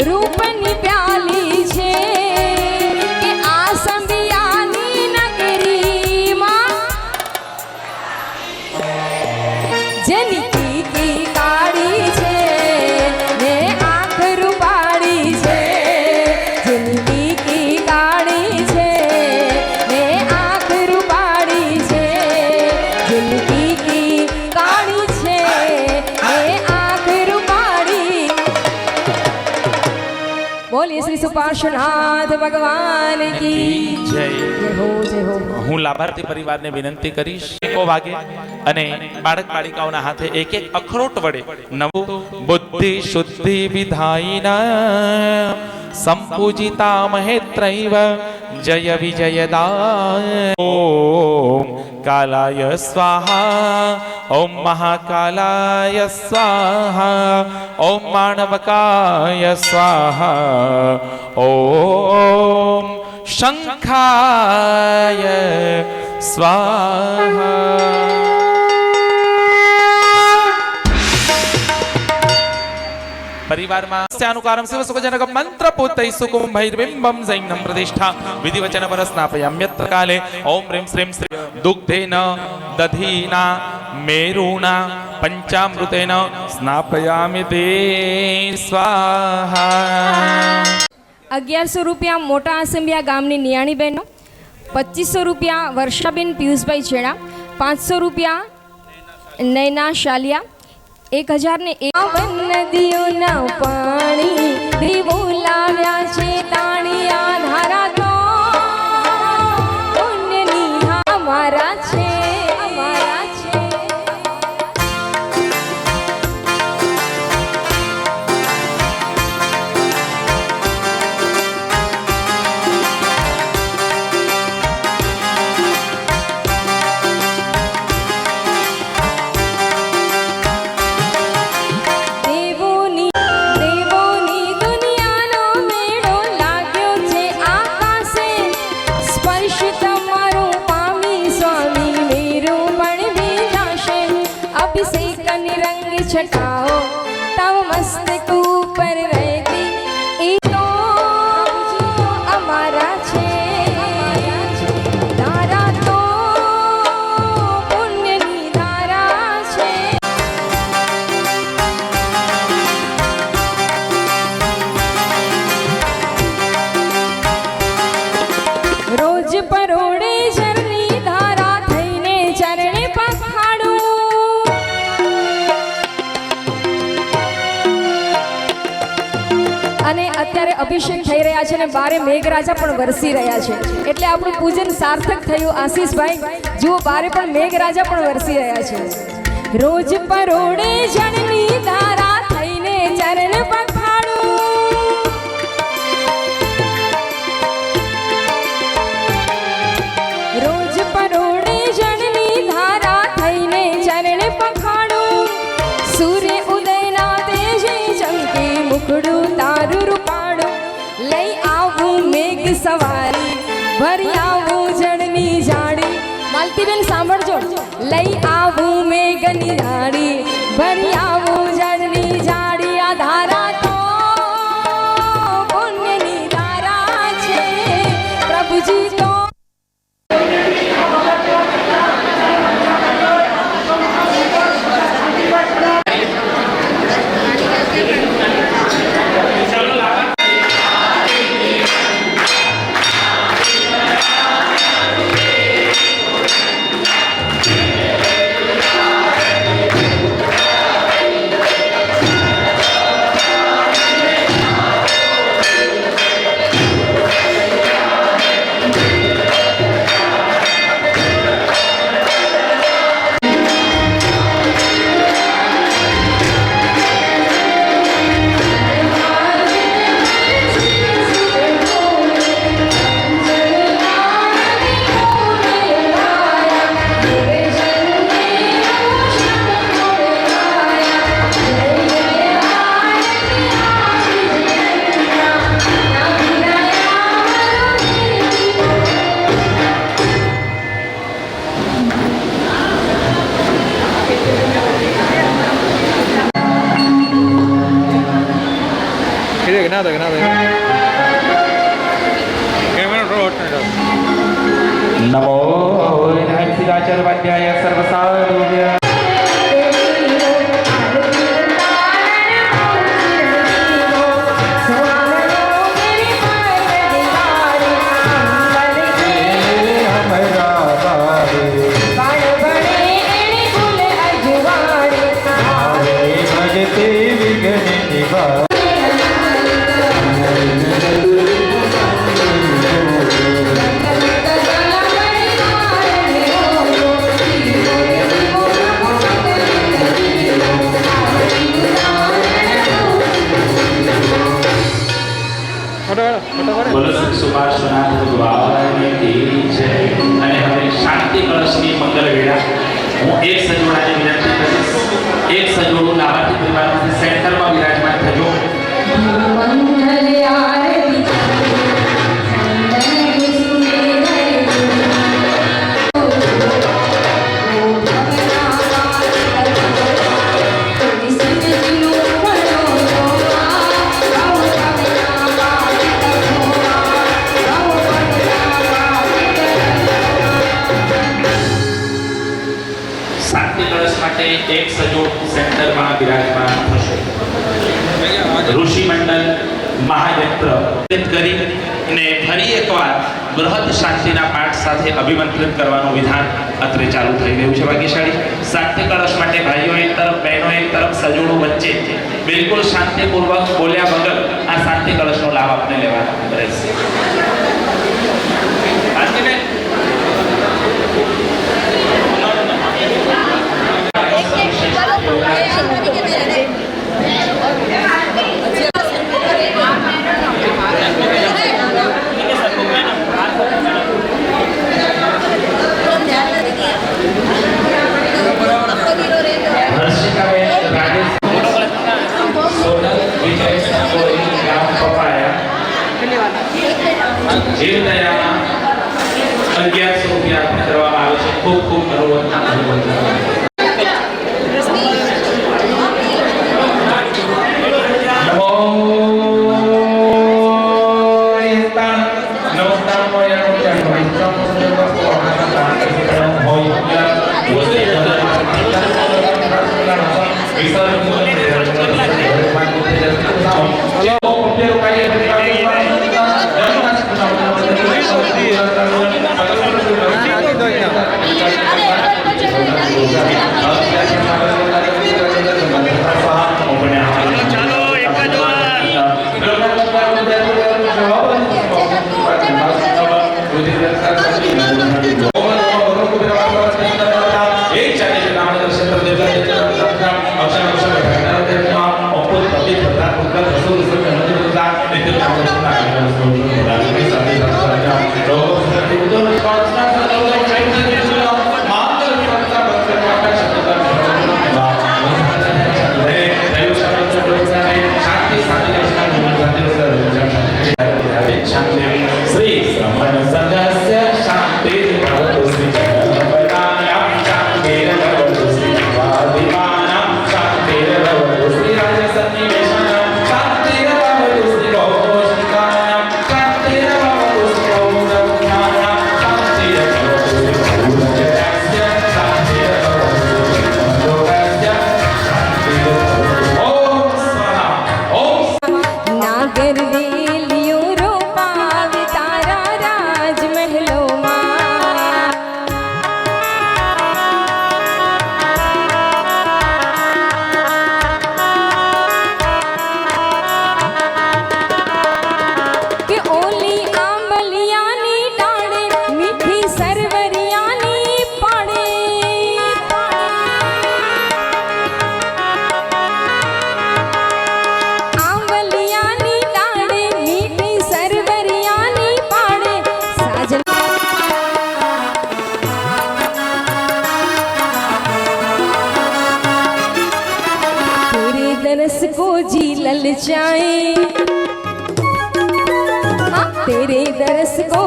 રૂપની પ્યાલી છે કે આ સંભિયાની નગરીમાં જેની કીકી કાળી છે ને આંખ રૂપાળી છે, જેની કીકી કાળી છે ને આંખ રૂપાળી છે, જેની કીકી કાળી છે ને આંખ રૂપાળી. બોલીએ શ્રી સુપાર્શ્વનાથ ભગવાન કી જય. હો જય હો. હું લાભાર્થી પરિવારને વિનંતી કરીશ એકો વાગે અને બાળક બાળિકાઓના હાથે એક એક અખરોટ વડે નવું બુદ્ધિ શુદ્ધિ વિધાયિના સંપૂજિતા મહેત્રૈવ જય વિજયદા. ઓમ કાલાય સ્વાહા, ઓમ મહાકાલાય સ્વાહા, ઓમ માણવકાય સ્વાહા, ઓમ શંખાય સ્વાહા. પરિવારમાં સ્યાનુકારમ શિવ સુખજનક મંત્ર પૂતૈ સુકુંભૈર્બિંબમ જૈનમ પ્રતિષ્ઠા વિધિવચન પરસ્નાપયામ્યત્ર કાલે ઓમ રીમ શ્રીમ શ્રી દુગ્ધેન દધીના મેરુના પંચામૃતેન સ્નાપયામિ તે સ્વાહા. 1100 રૂપિયા મોટા આસંબિયા ગામની નિયાણી બહેનો, 2500 રૂપિયા વર્ષાબેન પિયુષભાઈ છેડા, 500 રૂપિયા નૈના શાલિયા, 1051 નદીઓના પાણી દેવો લાવ્યા છે તાણિયા ધારા તો પુણ્યની અમારા છે, અમારા છે. છટાઓ તવ મસ્તક ઉપર રહેતી એ તો અમારા છે, તારા તો પુણ્યની ધારા છે. અને અત્યારે અભિષેક થઈ રહ્યા છે અને બારે મેઘરાજા પણ વરસી રહ્યા છે, એટલે આપણું પૂજન સાર્થક થયું આશીષભાઈ। જુઓ બારે પણ મેઘરાજા પણ વરસી રહ્યા છે। રોજ પરોડે જળની ધારા થઈને ચરણ પખાડું, રોજ પરોડે જળની ધારા થઈને ચરણ પખાડું, સૂર્ય ઉદયના તેજે ચમકે મુખડું તારું રૂપાળું, લઈ આવું મેઘ સવારી ભરી આવું જળની જાડી। માલતીબેન સાંભળજો, લઈ આવું મેઘની જાડી ભરી આવું જળની જાડી। આ ધારા તો પુણ્યની ધારા છે, પ્રભુજી તો नमो हरिसिदाचार्यवाद्याय सर्वसाधुभ्यः। બોલો શ્રી સુભાષનાથ ભગવાનની જય। અને હવે શાંતિ કળશની મંગલ વેળા હું એક સજોડાને વિનંતી કરીશ, એક સજોડું લાભાર્થી પરિવારમાંથી સેન્ટરમાં વિરાજમાન થજો। શાંતિ કળશ માટે એક સજોડ સેન્ટરમાં વિરાજમાન થશે। ઋષિ મંડળ મહાયંત્ર કરી અને ફરી એકવાર બૃહદ શાંતિના પાઠ સાથે અભિમંત્રિત કરવાનું વિધાન અત્રે ચાલુ થઈ રહ્યું છે ભાગ્યશાળી। શાંતિ કળશ માટે ભાઈઓ એક તરફ, બહેનો એક તરફ, સજોડો વચ્ચે બિલકુલ શાંતિપૂર્વક બોલ્યા વગર આ શાંતિ કળશનો લાભ આપને લેવાનો રહેશે। જીવદયામાં 1100 રૂપિયા આપને કરવામાં આવે છે। ખૂબ ખૂબ श्री श्रवण सदस्य शांति भवतु श्री जगन्नाथाय शांतिर्भवतु श्री वादिमानां शांतिर्भवतु श्री राजसन्निवेशानां शांतिर्भवतु श्री गौरवशिखानां शांतिर्भवतु श्री गौरवज्ञानां शांतिर्भवतु श्री गौरवजस्य शांतिर्भवतु श्री मनोरस्य शांतिर्भवतु। ओम स्वाहा। ओम नागर वेलियो रोपावे तारा राजमहलो के ओली आंबलियानी डाड़े मीठी सरवरियानी पाड़े आंबलियानी डाड़े मीठी सरवरियानी पाड़े साजन तेरे दरस को जी ललचाए तेरे दरस को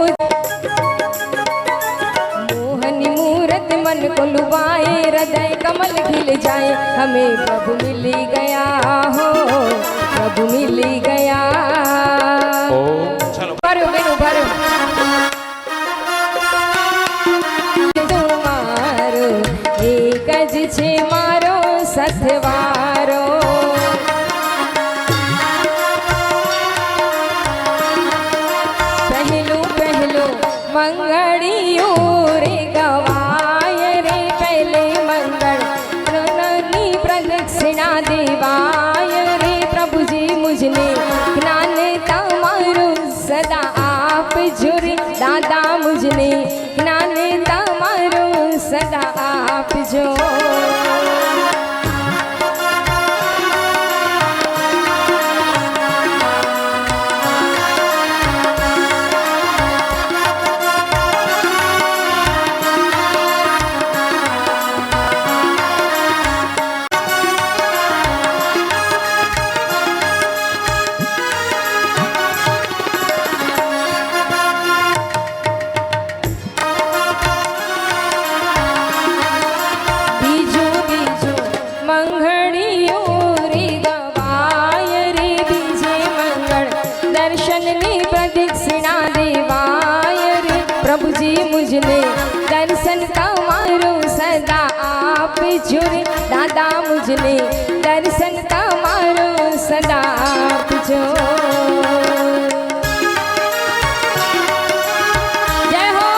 मोहनी मूरत मन को लुभाए हृदय कमल खिल जाए हमें प्रभु मिल गया हो प्रभु मिल गया भरो बेनु भरो तुम्हारो एक જ છે મારો સથવારો पहलो पहलो मंगड़ियो रे गवाय रे पहले मंगल प्रणनी प्रदक्षिणा देवाय रे प्रभु जी मुझने ज्ञान तमारो सदा आप जुरे दादा मुझने ज्ञान तमारो सदा आप जो बीजो बीजो मंगड़ियो रे गवाय रे बीजे मंगल दर्शन में प्रदक्षिणा देवाय रे प्रभु जी मुझने दर्शन कमारो सदा आप जुरे दादा मुझने दर्शन कमारो सदा आप जो जय हो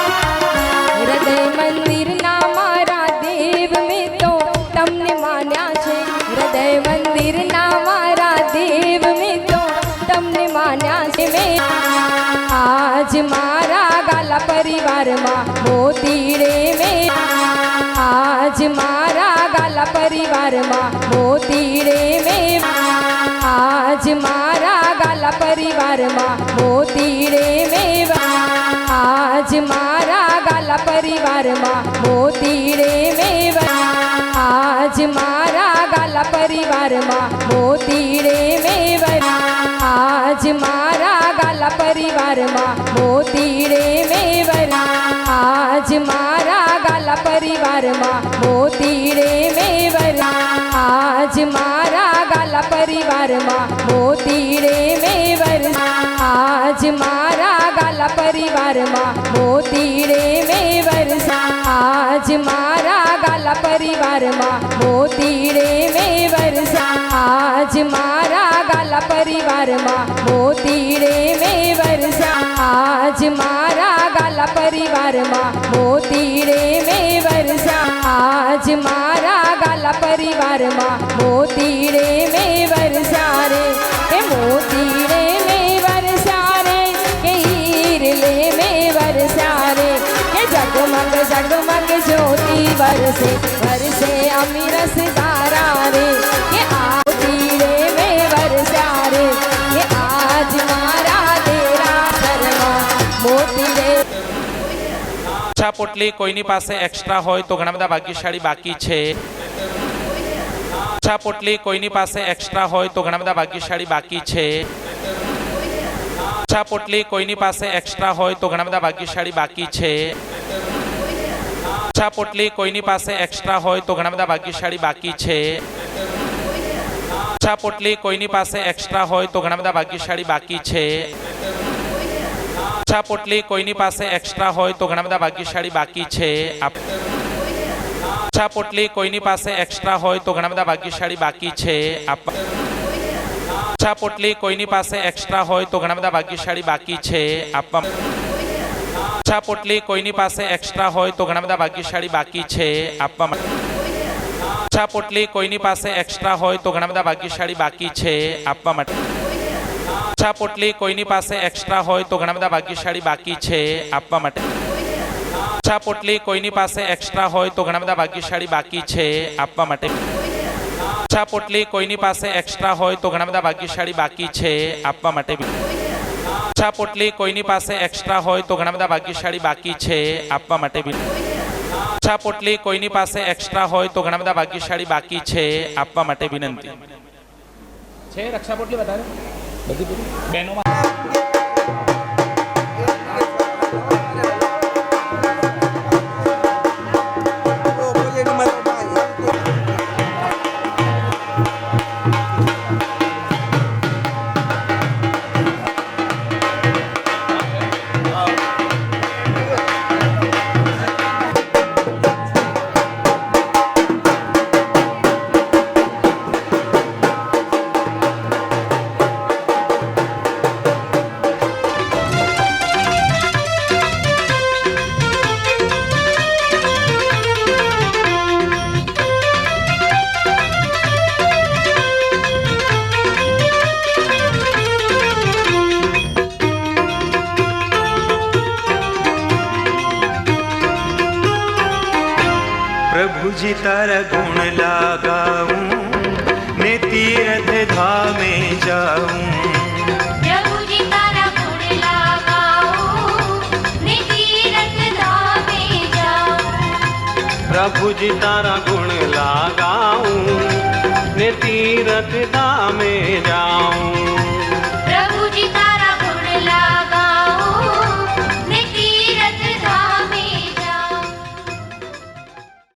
हृदय मंदिर ना मारा देव में तो तमने मान्या छे हृदय मंदिर ना मारा देव में तो तमने मान्या छे में आज मारा गाला परिवार में मोतीड़े में आज मारा गाला परिवार में मोतीड़े में आज मारा गाला परिवार में मोतीड़े में आज मारा गाला परिवार में मोतीड़े में आज मारा गाला परिवार में मोतीड़े में आज मारा गाला परिवार में मोतीड़े में आज मारा गाला परिवार में मोतीड़े में आज मारा गाला परिवार में मोतीड़े में आज मारा गाला परिवार में मोतीड़े में आज मारा गाला परिवार में मोतीड़े में आज मारा गाला परिवार में मोतीड़े में आज मारा गाला परिवार में मोतीड़े में आज मारा गाला परिवार में मोतीड़े में रे हे मोती जगमग ज्योति बरसे बरसे अमीरस तारा रे ये आतीरे में बरसा रे ये आज मारा तेरा शर्मा मोती रे ઈચ્છા પોટલી કોઈની પાસે એક્સ્ટ્રા હોય તો ઘણા બધા ભાગ્યશાળી બાકી છે ઈચ્છા પોટલી કોઈની પાસે એક્સ્ટ્રા હોય તો ઘણા બધા ભાગ્યશાળી બાકી છે ઈચ્છા પોટલી કોઈની પાસે એક્સ્ટ્રા હોય તો ઘણા બધા ભાગ્યશાળી બાકી છે ઈચ્છા પોટલી કોઈની પાસે એક્સ્ટ્રા હોય તો ઘણા બધા ભાગ્યશાળી બાકી છે ઈચ્છા પોટલી કોઈની પાસે એક્સ્ટ્રા હોય તો ઘણા બધા ભાગ્યશાળી બાકી છે ઈચ્છા પોટલી કોઈની પાસે એક્સ્ટ્રા હોય તો ઘણા બધા ભાગ્યશાળી બાકી છે ઈચ્છા પોટલી કોઈની પાસે એક્સ્ટ્રા હોય તો ઘણા બધા ભાગ્યશાળી બાકી છે ઈચ્છા પોટલી કોઈની પાસે એક્સ્ટ્રા હોય તો ઘણા બધા ભાગ્યશાળી બાકી છે ઈચ્છા પોટલી કોઈની પાસે એક્સ્ટ્રા હોય તો ઘણા બધા ભાગ્યશાળી બાકી છે ઈચ્છા પોટલી કોઈની પાસે એક્સ્ટ્રા હોય તો ઘણા બધા ભાગ્યશાળી બાકી છે આપવા માટે ઈચ્છા પોટલી કોઈની પાસે એક્સ્ટ્રા હોય તો ઘણા બધા ભાગ્યશાળી બાકી છે આપવા માટે ઈચ્છા પોટલી કોઈની પાસે એક્સ્ટ્રા હોય તો ઘણા બધા ભાગ્યશાળી બાકી છે આપવા માટે ઈચ્છા પોટલી કોઈની પાસે એક્સ્ટ્રા હોય તો ઘણા બધા ભાગ્યશાળી બાકી છે આપવા માટે ઈચ્છા પોટલી કોઈની પાસે એક્સ્ટ્રા હોય તો ઘણા બધા ભાગ્યશાળી બાકી છે આપવા માટે ઈચ્છા પોટલી કોઈની પાસે એક્સ્ટ્રા હોય તો ઘણા બધા ભાગ્યશાળી બાકી છે આપવા માટે વિનંતી છે રક્ષા પોટલી બતાવે બધી બહેનોમાં प्रभु जी तारा गुण लगाऊं ने तीर्थ धामे जाऊं प्रभु जी तारा गुण लगाऊं ने तीर्थ धामे जाऊं प्रभु जी तारा गुण लगाऊं ने तीर्थ धामे जाऊं